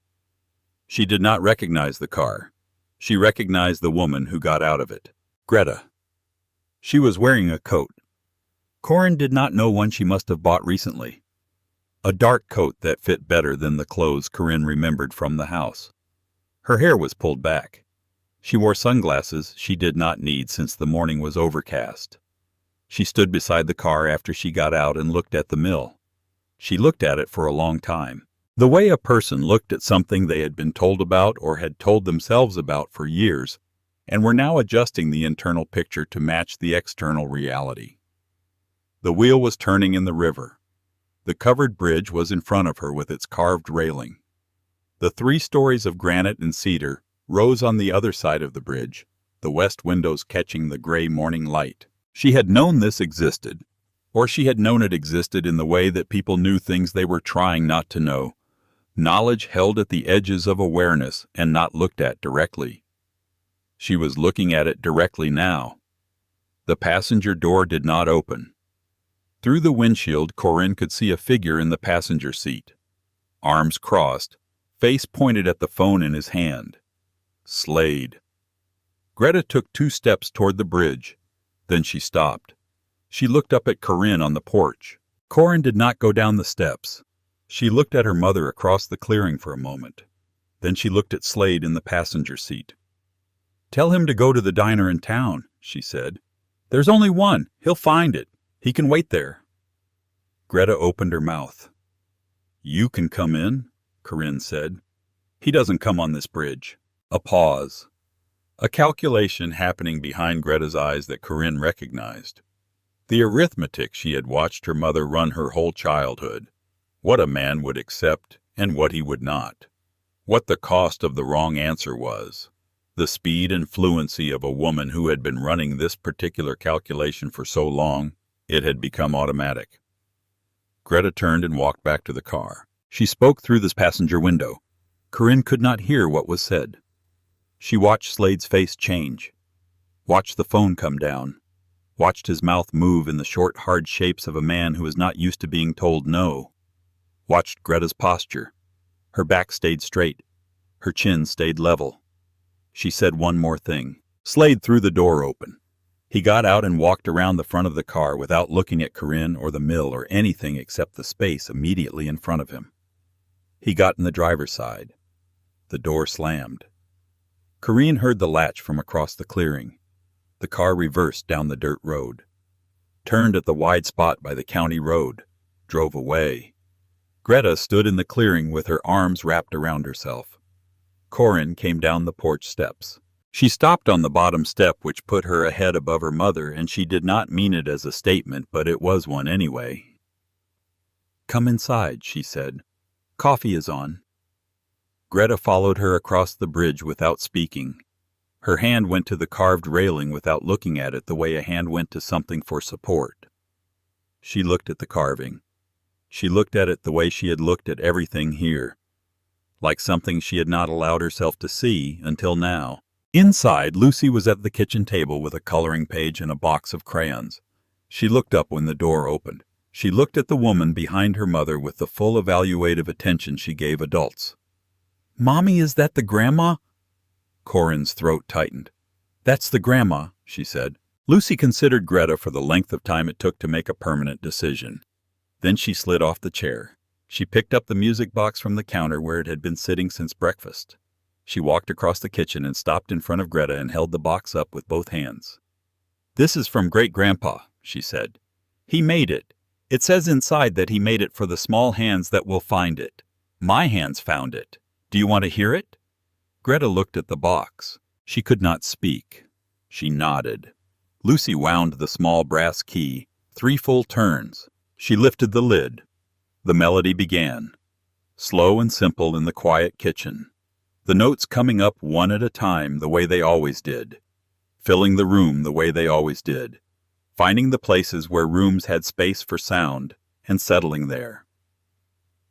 She did not recognize the car. She recognized the woman who got out of it. Greta. She was wearing a coat. Corinne did not know one she must have bought recently. A dark coat that fit better than the clothes Corinne remembered from the house. Her hair was pulled back. She wore sunglasses she did not need since the morning was overcast. She stood beside the car after she got out and looked at the mill. She looked at it for a long time. The way a person looked at something they had been told about or had told themselves about for years, and were now adjusting the internal picture to match the external reality. The wheel was turning in the river. The covered bridge was in front of her with its carved railing. The 3 stories of granite and cedar rose on the other side of the bridge, the west windows catching the gray morning light. She had known this existed, or she had known it existed in the way that people knew things they were trying not to know. Knowledge held at the edges of awareness and not looked at directly. She was looking at it directly now. The passenger door did not open. Through the windshield, Corinne could see a figure in the passenger seat. Arms crossed, face pointed at the phone in his hand. Slade. Greta took 2 steps toward the bridge. Then she stopped. She looked up at Corinne on the porch. Corinne did not go down the steps. She looked at her mother across the clearing for a moment. Then she looked at Slade in the passenger seat. "Tell him to go to the diner in town," she said. "There's only one. He'll find it. He can wait there." Greta opened her mouth. "You can come in," Corinne said. "He doesn't come on this bridge." A pause. A calculation happening behind Greta's eyes that Corinne recognized. The arithmetic she had watched her mother run her whole childhood. What a man would accept and what he would not. What the cost of the wrong answer was. The speed and fluency of a woman who had been running this particular calculation for so long, it had become automatic. Greta turned and walked back to the car. She spoke through the passenger window. Corinne could not hear what was said. She watched Slade's face change, watched the phone come down, watched his mouth move in the short, hard shapes of a man who is not used to being told no, watched Greta's posture. Her back stayed straight. Her chin stayed level. She said one more thing. Slade threw the door open. He got out and walked around the front of the car without looking at Corinne or the mill or anything except the space immediately in front of him. He got in the driver's side. The door slammed. Corinne heard the latch from across the clearing. The car reversed down the dirt road, turned at the wide spot by the county road, drove away. Greta stood in the clearing with her arms wrapped around herself. Corinne came down the porch steps. She stopped on the bottom step, which put her a head above her mother, and she did not mean it as a statement, but it was one anyway. "Come inside," she said. "Coffee is on." Greta followed her across the bridge without speaking. Her hand went to the carved railing without looking at it the way a hand went to something for support. She looked at the carving. She looked at it the way she had looked at everything here, like something she had not allowed herself to see until now. Inside, Lucy was at the kitchen table with a coloring page and a box of crayons. She looked up when the door opened. She looked at the woman behind her mother with the full evaluative attention she gave adults. "Mommy, is that the grandma?" Corinne's throat tightened. "That's the grandma," she said. Lucy considered Greta for the length of time it took to make a permanent decision. Then she slid off the chair. She picked up the music box from the counter where it had been sitting since breakfast. She walked across the kitchen and stopped in front of Greta and held the box up with both hands. "This is from Great-Grandpa," she said. "He made it. It says inside that he made it for the small hands that will find it. My hands found it. Do you want to hear it?" Greta looked at the box. She could not speak. She nodded. Lucy wound the small brass key 3 full turns. She lifted the lid. The melody began, slow and simple in the quiet kitchen, the notes coming up one at a time the way they always did, filling the room the way they always did, finding the places where rooms had space for sound and settling there.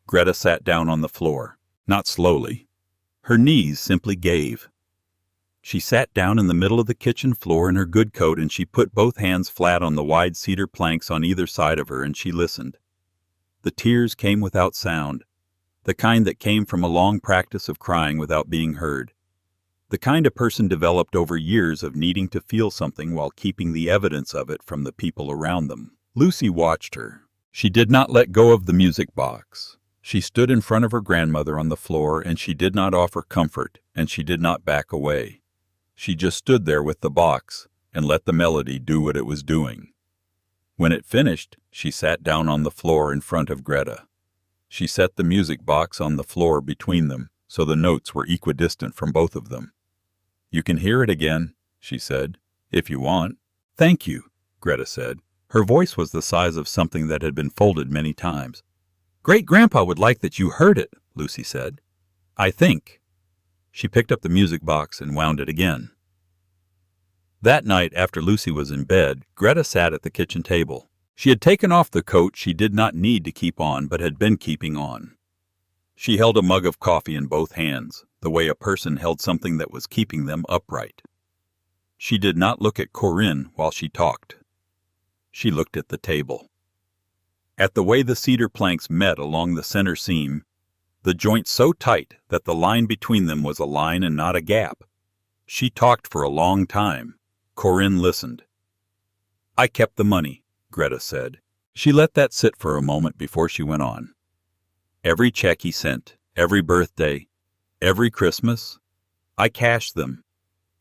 Greta sat down on the floor. Not slowly. Her knees simply gave. She sat down in the middle of the kitchen floor in her good coat, and she put both hands flat on the wide cedar planks on either side of her, and she listened. The tears came without sound, the kind that came from a long practice of crying without being heard, the kind a person developed over years of needing to feel something while keeping the evidence of it from the people around them. Lucy watched her. She did not let go of the music box. She stood in front of her grandmother on the floor, and she did not offer comfort, and she did not back away. She just stood there with the box and let the melody do what it was doing. When it finished, she sat down on the floor in front of Greta. She set the music box on the floor between them, so the notes were equidistant from both of them. "You can hear it again," she said, "if you want." "Thank you," Greta said. Her voice was the size of something that had been folded many times. "Great-Grandpa would like that you heard it," Lucy said. "I think." She picked up the music box and wound it again. That night, after Lucy was in bed, Greta sat at the kitchen table. She had taken off the coat she did not need to keep on, but had been keeping on. She held a mug of coffee in both hands, the way a person held something that was keeping them upright. She did not look at Corinne while she talked. She looked at the table. At the way the cedar planks met along the center seam, the joint so tight that the line between them was a line and not a gap. She talked for a long time. Corinne listened. "I kept the money," Greta said. She let that sit for a moment before she went on. "Every check he sent, every birthday, every Christmas, I cashed them.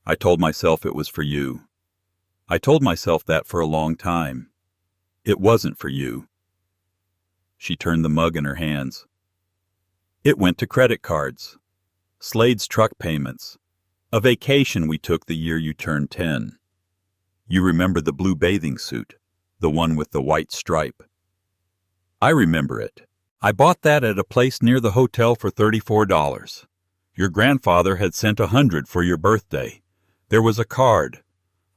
I told myself it was for you. I told myself that for a long time. It wasn't for you." She turned the mug in her hands. "It went to credit cards, Slade's truck payments, A vacation we took the year you turned 10. You remember the blue bathing suit, the one with the white stripe. I remember it. I bought that at a place near the hotel for $34. Your grandfather had sent $100 for your birthday. There was a card.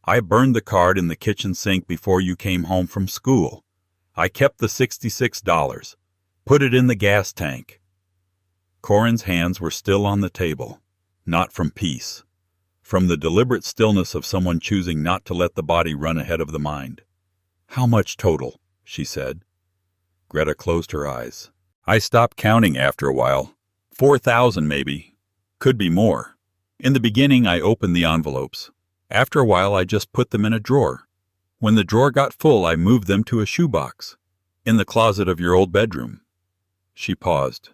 I burned the card in the kitchen sink before you came home from school. I kept the $66. Put it in the gas tank. Corin's hands were still on the table, not from peace, from the deliberate stillness of someone choosing not to let the body run ahead of the mind. How much total? She said. Greta closed her eyes. I stopped counting after a while. 4,000 maybe. Could be more. In the beginning I opened the envelopes. After a while I just put them in a drawer. When the drawer got full I moved them to a shoebox. In the closet of your old bedroom. She paused.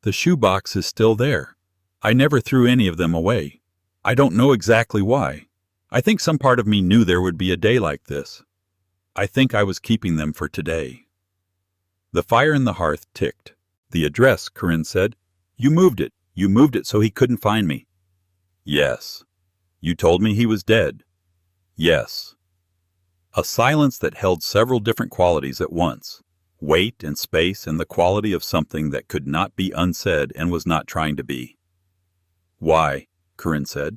The shoebox is still there. I never threw any of them away. I don't know exactly why. I think some part of me knew there would be a day like this. I think I was keeping them for today. The fire in the hearth ticked. The address, Corinne said. You moved it. You moved it so he couldn't find me. Yes. You told me he was dead. Yes. A silence that held several different qualities at once. Weight and space and the quality of something that could not be unsaid and was not trying to be. Why? Corinne said.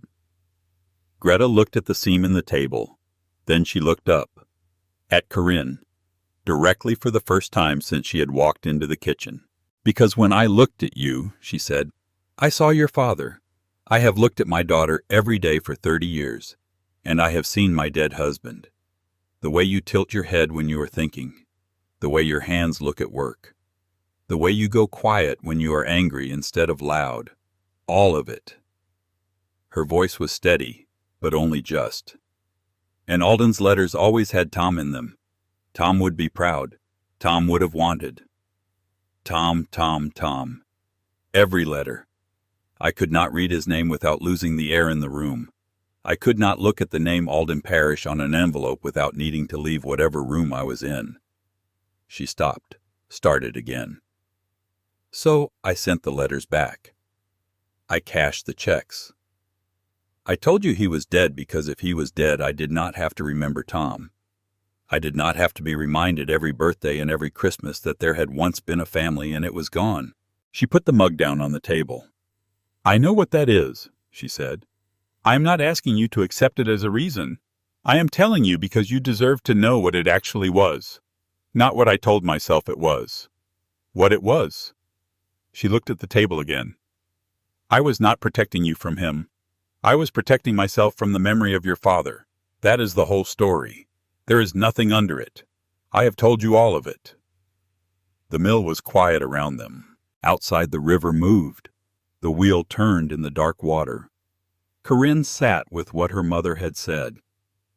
Greta looked at the seam in the table. Then she looked up. At Corinne. Directly for the first time since she had walked into the kitchen. Because when I looked at you, she said, I saw your father. I have looked at my daughter every day for 30 years, and I have seen my dead husband. The way you tilt your head when you are thinking. The way your hands look at work. The way you go quiet when you are angry instead of loud. All of it. Her voice was steady, but only just. And Alden's letters always had Tom in them. Tom would be proud. Tom would have wanted. Tom, Tom, Tom. Every letter. I could not read his name without losing the air in the room. I could not look at the name Alden Parrish on an envelope without needing to leave whatever room I was in. She stopped, started again. So I sent the letters back. I cashed the checks. I told you he was dead because if he was dead, I did not have to remember Tom. I did not have to be reminded every birthday and every Christmas that there had once been a family and it was gone. She put the mug down on the table. I know what that is, she said. I am not asking you to accept it as a reason. I am telling you because you deserve to know what it actually was. Not what I told myself it was. What it was. She looked at the table again. I was not protecting you from him. I was protecting myself from the memory of your father. That is the whole story. There is nothing under it. I have told you all of it. The mill was quiet around them. Outside the river moved. The wheel turned in the dark water. Corinne sat with what her mother had said.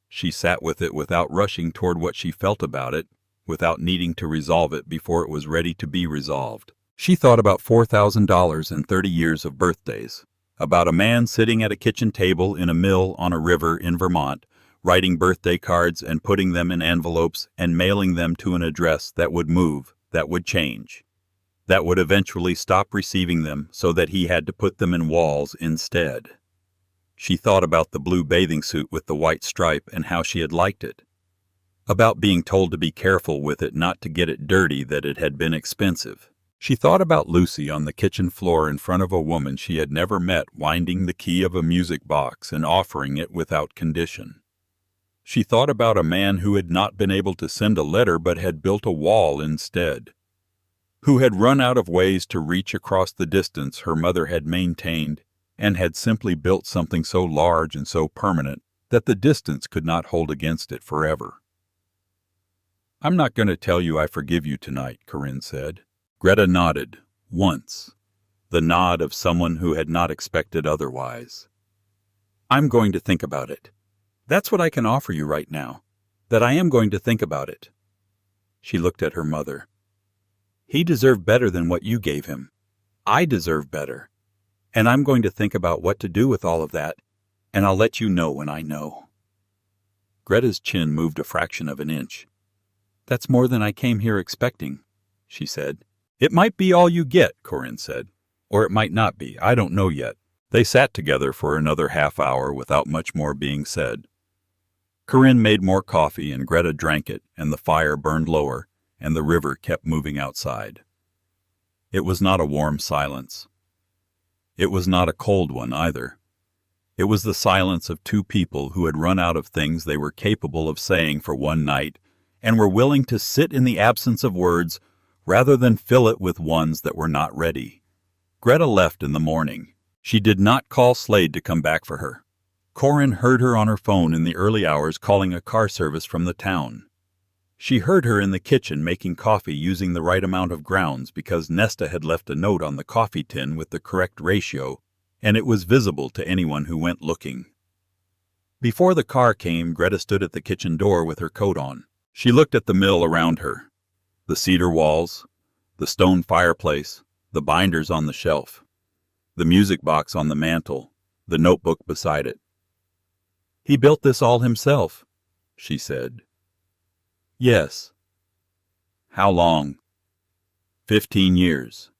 She sat with it without rushing toward what she felt about it, without needing to resolve it before it was ready to be resolved. She thought about $4,000 and 30 years of birthdays, about a man sitting at a kitchen table in a mill on a river in Vermont, writing birthday cards and putting them in envelopes and mailing them to an address that would move, that would change, that would eventually stop receiving them so that he had to put them in walls instead. She thought about the blue bathing suit with the white stripe and how she had liked it. About being told to be careful with it, not to get it dirty, that it had been expensive. She thought about Lucy on the kitchen floor in front of a woman she had never met winding the key of a music box and offering it without condition. She thought about a man who had not been able to send a letter but had built a wall instead, who had run out of ways to reach across the distance her mother had maintained and had simply built something so large and so permanent that the distance could not hold against it forever. I'm not going to tell you I forgive you tonight, Corinne said. Greta nodded, once, the nod of someone who had not expected otherwise. I'm going to think about it. That's what I can offer you right now, that I am going to think about it. She looked at her mother. He deserved better than what you gave him. I deserve better. And I'm going to think about what to do with all of that, and I'll let you know when I know. Greta's chin moved a fraction of an inch. That's more than I came here expecting, she said. It might be all you get, Corinne said. Or it might not be. I don't know yet. They sat together for another half-hour without much more being said. Corinne made more coffee and Greta drank it, and the fire burned lower, and the river kept moving outside. It was not a warm silence. It was not a cold one either. It was the silence of two people who had run out of things they were capable of saying for one night and were willing to sit in the absence of words rather than fill it with ones that were not ready. Greta left in the morning. She did not call Slade to come back for her. Corinne heard her on her phone in the early hours calling a car service from the town. She heard her in the kitchen making coffee using the right amount of grounds because Nesta had left a note on the coffee tin with the correct ratio, and it was visible to anyone who went looking. Before the car came, Greta stood at the kitchen door with her coat on. She looked at the mill around her. The cedar walls, the stone fireplace, the binders on the shelf, the music box on the mantel, the notebook beside it. "He built this all himself," she said. "Yes." "How long?" 15 years.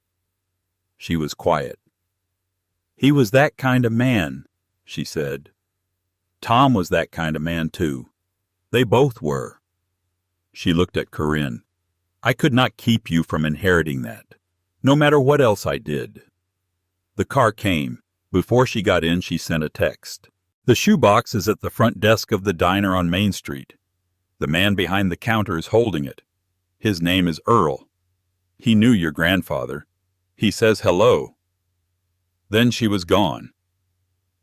She was quiet. "He was that kind of man," she said. "Tom was that kind of man, too. They both were." She looked at Corinne. "I could not keep you from inheriting that, no matter what else I did." The car came. Before she got in, she sent a text. "The shoebox is at the front desk of the diner on Main Street. The man behind the counter is holding it. His name is Earl. He knew your grandfather. He says hello." Then she was gone.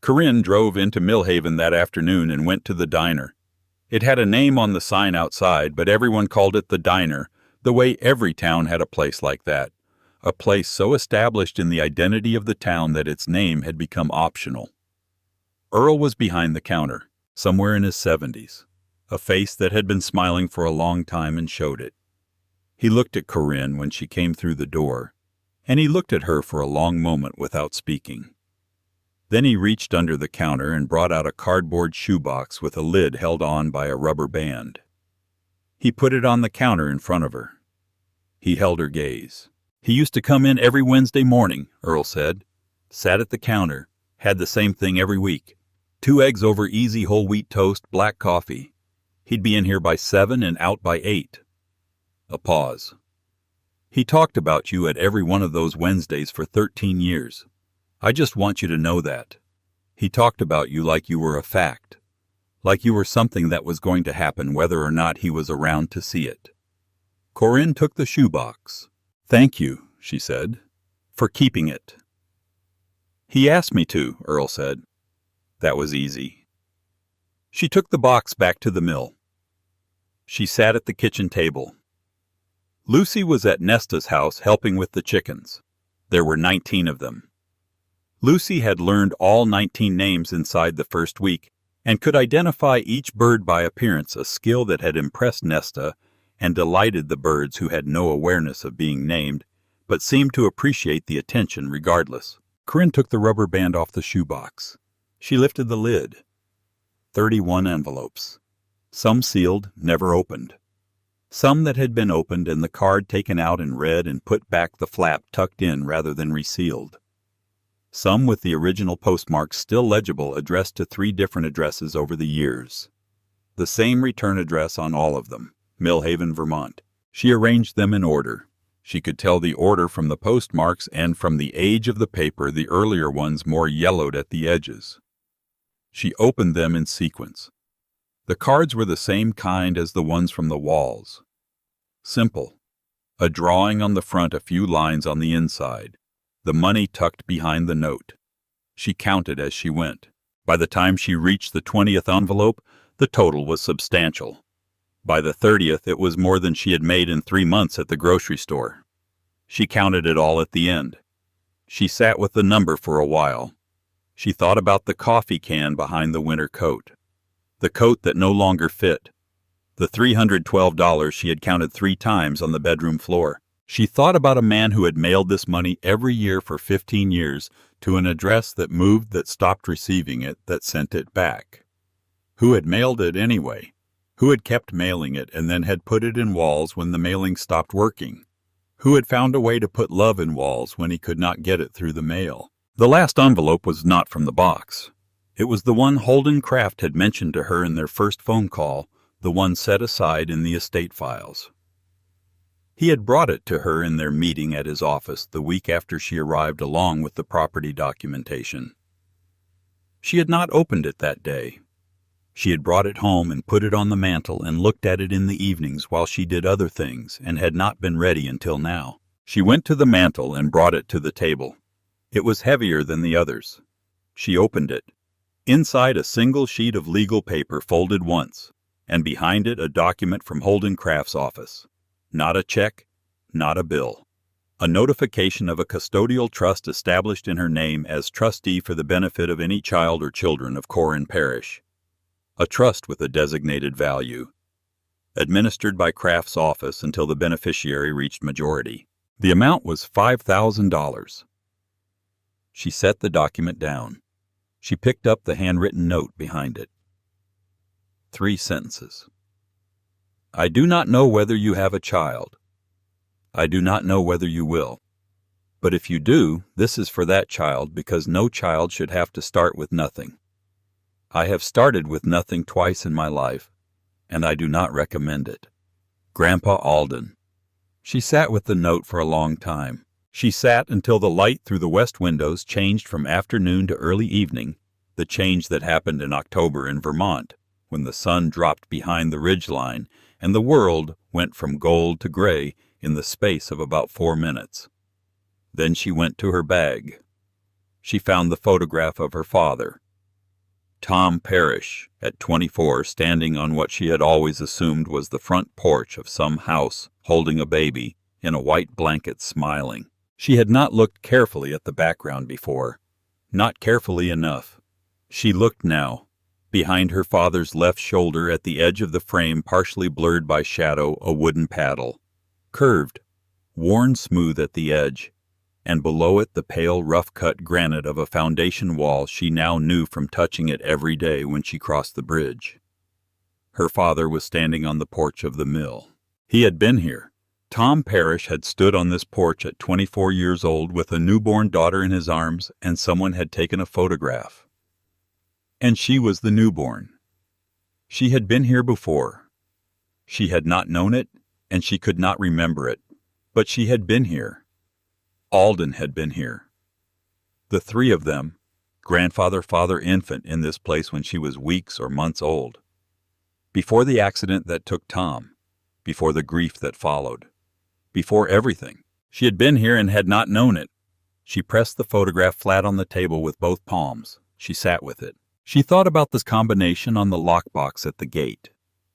Corinne drove into Millhaven that afternoon and went to the diner. It had a name on the sign outside, but everyone called it the diner, the way every town had a place like that, a place so established in the identity of the town that its name had become optional. Earl was behind the counter, somewhere in his 70s, a face that had been smiling for a long time and showed it. He looked at Corinne when she came through the door, and he looked at her for a long moment without speaking. Then he reached under the counter and brought out a cardboard shoebox with a lid held on by a rubber band. He put it on the counter in front of her. He held her gaze. "He used to come in every Wednesday morning," Earl said. "Sat at the counter, had the same thing every week. 2 eggs over easy whole wheat toast, black coffee. He'd be in here by 7 and out by 8. A pause. "He talked about you at every one of those Wednesdays for 13 years. I just want you to know that. He talked about you like you were a fact, like you were something that was going to happen whether or not he was around to see it." Corinne took the shoebox. "Thank you," she said, "for keeping it." "He asked me to," Earl said. That was easy. She took the box back to the mill. She sat at the kitchen table. Lucy was at Nesta's house helping with the chickens. There were 19 of them. Lucy had learned all 19 names inside the first week and could identify each bird by appearance, a skill that had impressed Nesta and delighted the birds who had no awareness of being named, but seemed to appreciate the attention regardless. Corinne took the rubber band off the shoebox. She lifted the lid. 31 envelopes. Some sealed, never opened. Some that had been opened and the card taken out and read and put back, the flap tucked in rather than resealed. Some with the original postmarks still legible, addressed to 3 different addresses over the years. The same return address on all of them, Millhaven, Vermont. She arranged them in order. She could tell the order from the postmarks and from the age of the paper, the earlier ones more yellowed at the edges. She opened them in sequence. The cards were the same kind as the ones from the walls. Simple. A drawing on the front, a few lines on the inside. The money tucked behind the note. She counted as she went. By the time she reached the 20th envelope, the total was substantial. By the 30th, it was more than she had made in 3 months at the grocery store. She counted it all at the end. She sat with the number for a while. She thought about the coffee can behind the winter coat. The coat that no longer fit. The $312 she had counted 3 times on the bedroom floor. She thought about a man who had mailed this money every year for 15 years to an address that moved, that stopped receiving it, that sent it back. Who had mailed it anyway? Who had kept mailing it and then had put it in walls when the mailing stopped working? Who had found a way to put love in walls when he could not get it through the mail? The last envelope was not from the box. It was the one Holden Kraft had mentioned to her in their first phone call, the one set aside in the estate files. He had brought it to her in their meeting at his office the week after she arrived along with the property documentation. She had not opened it that day. She had brought it home and put it on the mantel and looked at it in the evenings while she did other things and had not been ready until now. She went to the mantel and brought it to the table. It was heavier than the others. She opened it. Inside a single sheet of legal paper folded once, and behind it a document from Holden Kraft's office. Not a check, not a bill. A notification of a custodial trust established in her name as trustee for the benefit of any child or children of Corin Parish. A trust with a designated value. Administered by Kraft's office until the beneficiary reached majority. The amount was $5,000. She set the document down. She picked up the handwritten note behind it. 3 sentences. I do not know whether you have a child. I do not know whether you will. But if you do, this is for that child because no child should have to start with nothing. I have started with nothing twice in my life, and I do not recommend it. Grandpa Alden. She sat with the note for a long time. She sat until the light through the west windows changed from afternoon to early evening, the change that happened in October in Vermont, when the sun dropped behind the ridgeline and the world went from gold to gray in the space of about 4 minutes. Then she went to her bag. She found the photograph of her father, Tom Parrish, at 24, standing on what she had always assumed was the front porch of some house, holding a baby, in a white blanket, smiling. She had not looked carefully at the background before. Not carefully enough. She looked now. Behind her father's left shoulder, at the edge of the frame partially blurred by shadow, a wooden paddle. Curved, worn smooth at the edge, and below it the pale, rough-cut granite of a foundation wall she now knew from touching it every day when she crossed the bridge. Her father was standing on the porch of the mill. He had been here. Tom Parrish had stood on this porch at 24 years old with a newborn daughter in his arms, and someone had taken a photograph. And she was the newborn. She had been here before. She had not known it, and she could not remember it, but she had been here. Alden had been here. The 3 of them, grandfather, father, infant, in this place when she was weeks or months old. Before the accident that took Tom, before the grief that followed, before everything. She had been here and had not known it. She pressed the photograph flat on the table with both palms. She sat with it. She thought about this combination on the lockbox at the gate,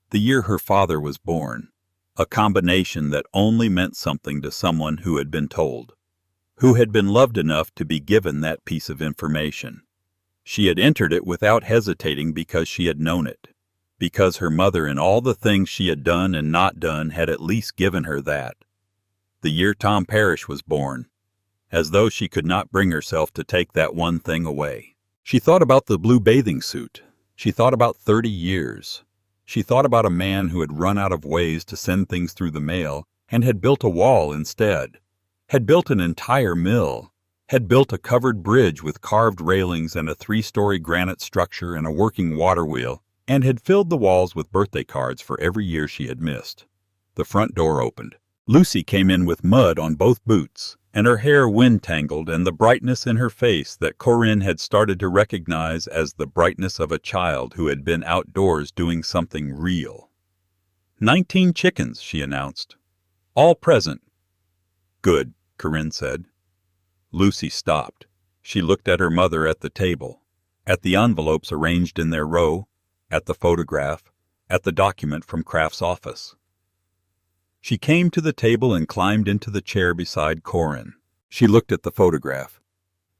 the year her father was born, a combination that only meant something to someone who had been told, who had been loved enough to be given that piece of information. She had entered it without hesitating because she had known it, because her mother and all the things she had done and not done had at least given her that. The year Tom Parrish was born, as though she could not bring herself to take that one thing away. She thought about the blue bathing suit. She thought about 30 years. She thought about a man who had run out of ways to send things through the mail and had built a wall instead, had built an entire mill, had built a covered bridge with carved railings and a 3-story granite structure and a working water wheel, and had filled the walls with birthday cards for every year she had missed. The front door opened. Lucy came in with mud on both boots, and her hair wind-tangled, and the brightness in her face that Corinne had started to recognize as the brightness of a child who had been outdoors doing something real. 19 chickens, she announced. All present. Good, Corinne said. Lucy stopped. She looked at her mother at the table, at the envelopes arranged in their row, at the photograph, at the document from Kraft's office. She came to the table and climbed into the chair beside Corinne. She looked at the photograph.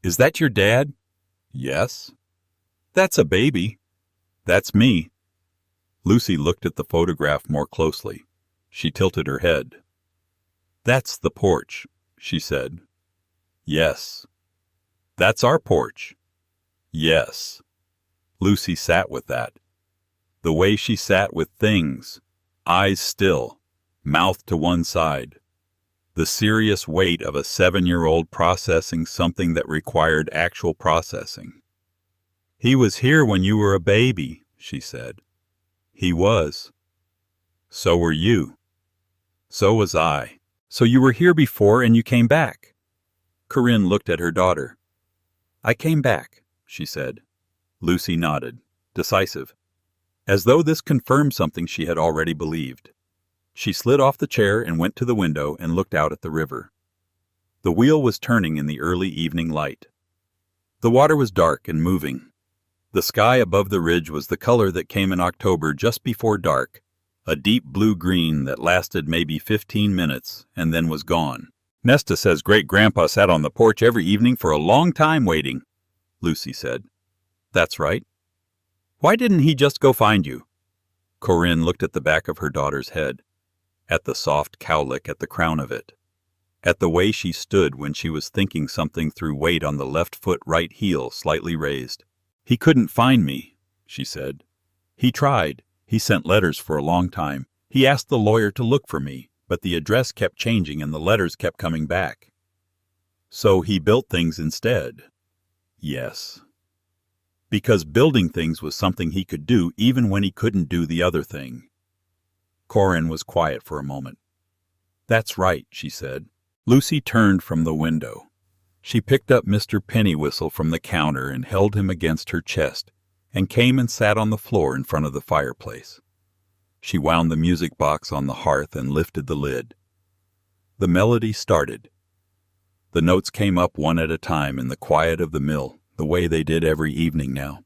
Is that your dad? Yes. That's a baby. That's me. Lucy looked at the photograph more closely. She tilted her head. That's the porch, she said. Yes. That's our porch. Yes. Lucy sat with that. The way she sat with things, eyes still, mouth to one side. The serious weight of a 7-year-old processing something that required actual processing. "He was here when you were a baby," she said. "He was. So were you. So was I. So you were here before and you came back." Corinne looked at her daughter. "I came back," she said. Lucy nodded, decisive, as though this confirmed something she had already believed. She slid off the chair and went to the window and looked out at the river. The wheel was turning in the early evening light. The water was dark and moving. The sky above the ridge was the color that came in October just before dark, a deep blue-green that lasted maybe 15 minutes and then was gone. "Nesta says Great-Grandpa sat on the porch every evening for a long time waiting," Lucy said. "That's right. Why didn't he just go find you?" Corinne looked at the back of her daughter's head, at the soft cowlick at the crown of it, at the way she stood when she was thinking something through weight on the left foot right heel slightly raised. "He couldn't find me," she said. "He tried. He sent letters for a long time. He asked the lawyer to look for me, but the address kept changing and the letters kept coming back." "So he built things instead." "Yes. Because building things was something he could do even when he couldn't do the other thing." Corinne was quiet for a moment. "That's right," she said. Lucy turned from the window. She picked up Mr. Pennywhistle from the counter and held him against her chest, and came and sat on the floor in front of the fireplace. She wound the music box on the hearth and lifted the lid. The melody started. The notes came up one at a time in the quiet of the mill, the way they did every evening now.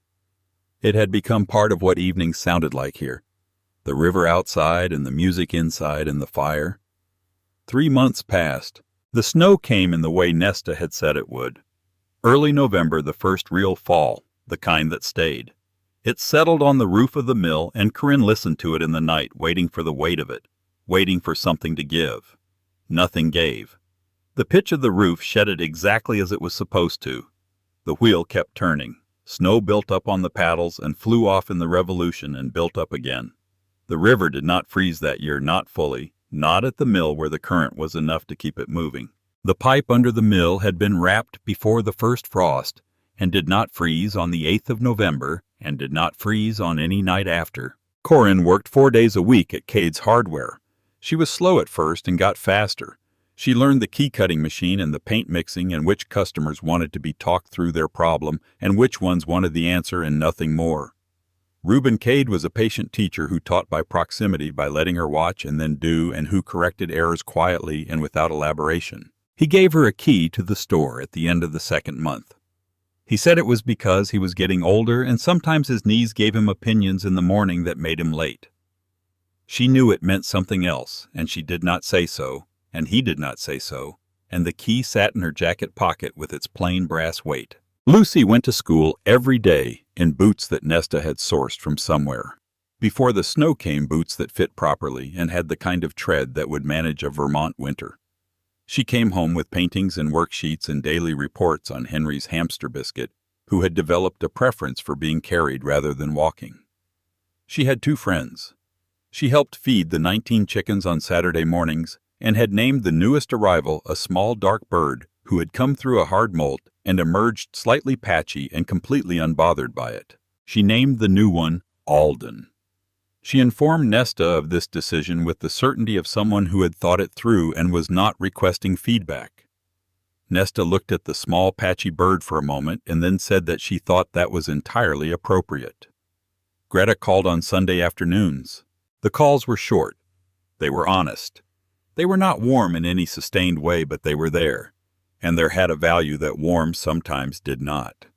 It had become part of what evenings sounded like here. The river outside and the music inside and the fire. 3 months passed. The snow came in the way Nesta had said it would. Early November, the first real fall, the kind that stayed. It settled on the roof of the mill, and Corinne listened to it in the night, waiting for the weight of it, waiting for something to give. Nothing gave. The pitch of the roof shed it exactly as it was supposed to. The wheel kept turning. Snow built up on the paddles and flew off in the revolution and built up again. The river did not freeze that year, not fully, not at the mill where the current was enough to keep it moving. The pipe under the mill had been wrapped before the first frost, and did not freeze on the 8th of November, and did not freeze on any night after. Corinne worked 4 days a week at Cade's Hardware. She was slow at first and got faster. She learned the key-cutting machine and the paint mixing and which customers wanted to be talked through their problem and which ones wanted the answer and nothing more. Reuben Cade was a patient teacher who taught by proximity, by letting her watch and then do, and who corrected errors quietly and without elaboration. He gave her a key to the store at the end of the second month. He said it was because he was getting older and sometimes his knees gave him opinions in the morning that made him late. She knew it meant something else, and she did not say so, and he did not say so, and the key sat in her jacket pocket with its plain brass weight. Lucy went to school every day in boots that Nesta had sourced from somewhere. Before the snow came, boots that fit properly and had the kind of tread that would manage a Vermont winter. She came home with paintings and worksheets and daily reports on Henry's hamster biscuit, who had developed a preference for being carried rather than walking. She had 2 friends. She helped feed the 19 chickens on Saturday mornings and had named the newest arrival a small dark bird who had come through a hard molt and emerged slightly patchy and completely unbothered by it. She named the new one Alden. She informed Nesta of this decision with the certainty of someone who had thought it through and was not requesting feedback. Nesta looked at the small patchy bird for a moment and then said that she thought that was entirely appropriate. Greta called on Sunday afternoons. The calls were short. They were honest. They were not warm in any sustained way, but they were there, and there had a value that warm sometimes did not.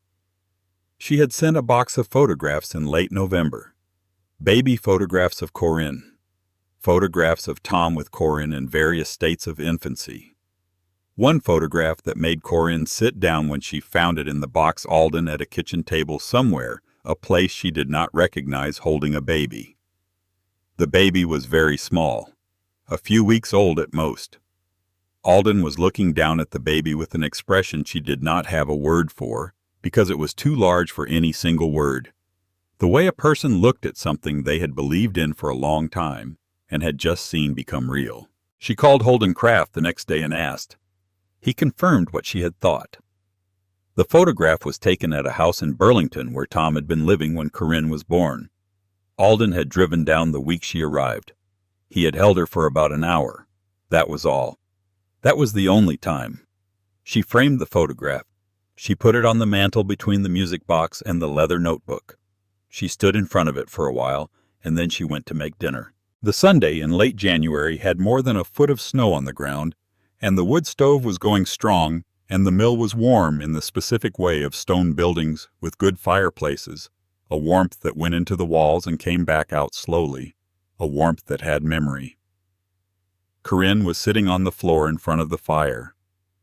She had sent a box of photographs in late November. Baby photographs of Corinne. Photographs of Tom with Corinne in various states of infancy. One photograph that made Corinne sit down when she found it in the box Alden at a kitchen table somewhere, a place she did not recognize, holding a baby. The baby was very small, a few weeks old at most. Alden was looking down at the baby with an expression she did not have a word for, because it was too large for any single word. The way a person looked at something they had believed in for a long time and had just seen become real. She called Holden Craft the next day and asked. He confirmed what she had thought. The photograph was taken at a house in Burlington where Tom had been living when Corinne was born. Alden had driven down the week she arrived. He had held her for about an hour. That was all. That was the only time. She framed the photograph. She put it on the mantel between the music box and the leather notebook. She stood in front of it for a while, and then she went to make dinner. The Sunday in late January had more than a foot of snow on the ground, and the wood stove was going strong, and the mill was warm in the specific way of stone buildings with good fireplaces, a warmth that went into the walls and came back out slowly, a warmth that had memory. Corinne was sitting on the floor in front of the fire.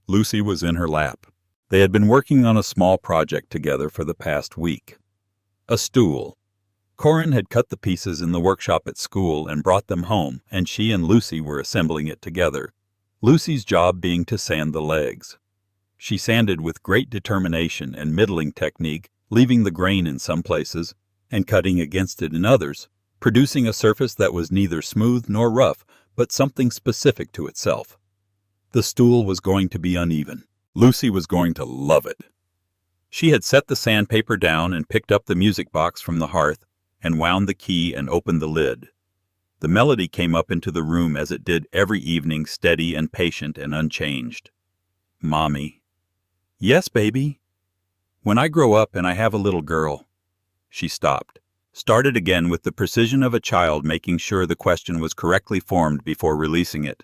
Lucy was in her lap. They had been working on a small project together for the past week. A stool. Corinne had cut the pieces in the workshop at school and brought them home, and she and Lucy were assembling it together, Lucy's job being to sand the legs. She sanded with great determination and middling technique, leaving the grain in some places and cutting against it in others, producing a surface that was neither smooth nor rough, but something specific to itself. The stool was going to be uneven. Lucy was going to love it. She had set the sandpaper down and picked up the music box from the hearth and wound the key and opened the lid. The melody came up into the room as it did every evening, steady and patient and unchanged. Mommy. Yes, baby. When I grow up and I have a little girl. She stopped, started again with the precision of a child, making sure the question was correctly formed before releasing it.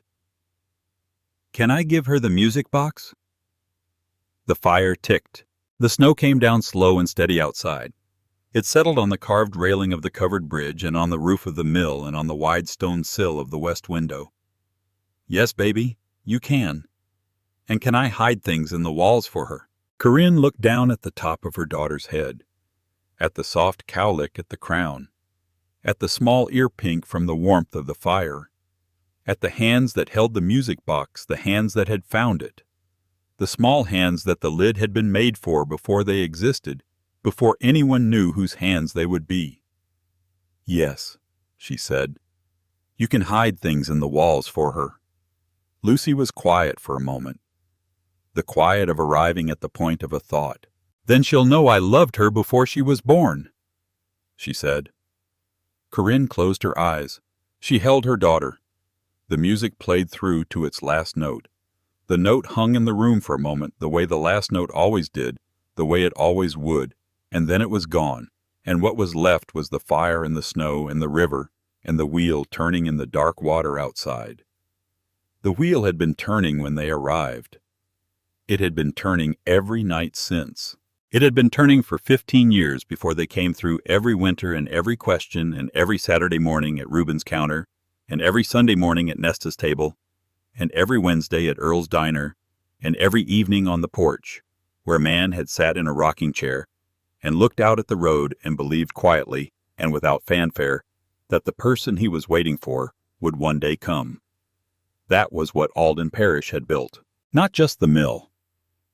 Can I give her the music box? The fire ticked. The snow came down slow and steady outside. It settled on the carved railing of the covered bridge and on the roof of the mill and on the wide stone sill of the west window. Yes, baby, you can. And can I hide things in the walls for her? Corinne looked down at the top of her daughter's head, at the soft cowlick at the crown, at the small ear pink from the warmth of the fire, at the hands that held the music box, the hands that had found it, the small hands that the lid had been made for before they existed, before anyone knew whose hands they would be. Yes, she said. You can hide things in the walls for her. Lucy was quiet for a moment. The quiet of arriving at the point of a thought. Then she'll know I loved her before she was born, she said. Corinne closed her eyes. She held her daughter. The music played through to its last note. The note hung in the room for a moment, the way the last note always did, the way it always would, and then it was gone, and what was left was the fire and the snow and the river and the wheel turning in the dark water outside. The wheel had been turning when they arrived. It had been turning every night since. It had been turning for 15 years before they came through every winter and every question and every Saturday morning at Reuben's counter and every Sunday morning at Nesta's table and every Wednesday at Earl's diner and every evening on the porch, where a man had sat in a rocking chair and looked out at the road and believed quietly and without fanfare that the person he was waiting for would one day come. That was what Alden Parish had built. Not just the mill.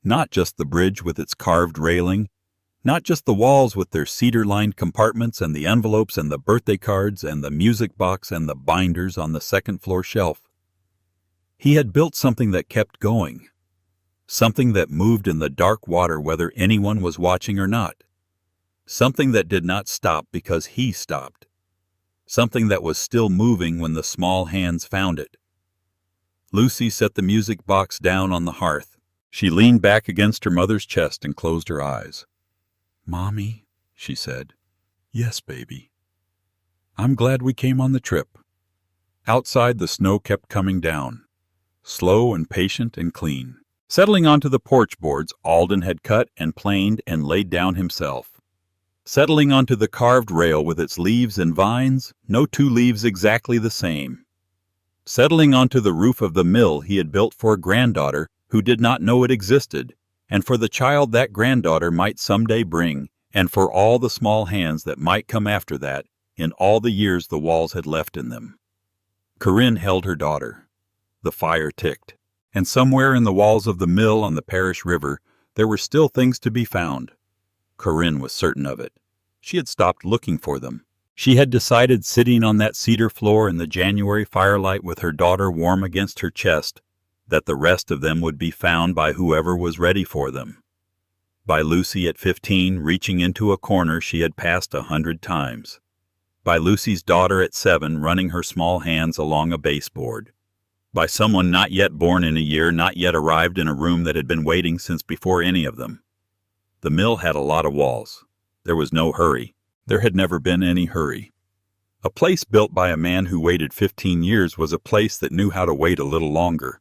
Not just the bridge with its carved railing. Not just the walls with their cedar-lined compartments and the envelopes and the birthday cards and the music box and the binders on the second-floor shelf. He had built something that kept going. Something that moved in the dark water whether anyone was watching or not. Something that did not stop because he stopped. Something that was still moving when the small hands found it. Lucy set the music box down on the hearth. She leaned back against her mother's chest and closed her eyes. "Mommy," she said. "Yes, baby. I'm glad we came on the trip." Outside, the snow kept coming down, slow and patient and clean. Settling onto the porch boards Alden had cut and planed and laid down himself. Settling onto the carved rail with its leaves and vines, no two leaves exactly the same. Settling onto the roof of the mill he had built for a granddaughter who did not know it existed, and for the child that granddaughter might someday bring, and for all the small hands that might come after that, in all the years the walls had left in them. Corinne held her daughter. The fire ticked, and somewhere in the walls of the mill on the Parish River there were still things to be found. Corinne was certain of it. She had stopped looking for them. She had decided, sitting on that cedar floor in the January firelight with her daughter warm against her chest, that the rest of them would be found by whoever was ready for them. By Lucy at 15, reaching into a corner she had passed 100 times. By Lucy's daughter at 7, running her small hands along a baseboard. By someone not yet born in a year, not yet arrived in a room that had been waiting since before any of them. The mill had a lot of walls. There was no hurry. There had never been any hurry. A place built by a man who waited 15 years was a place that knew how to wait a little longer.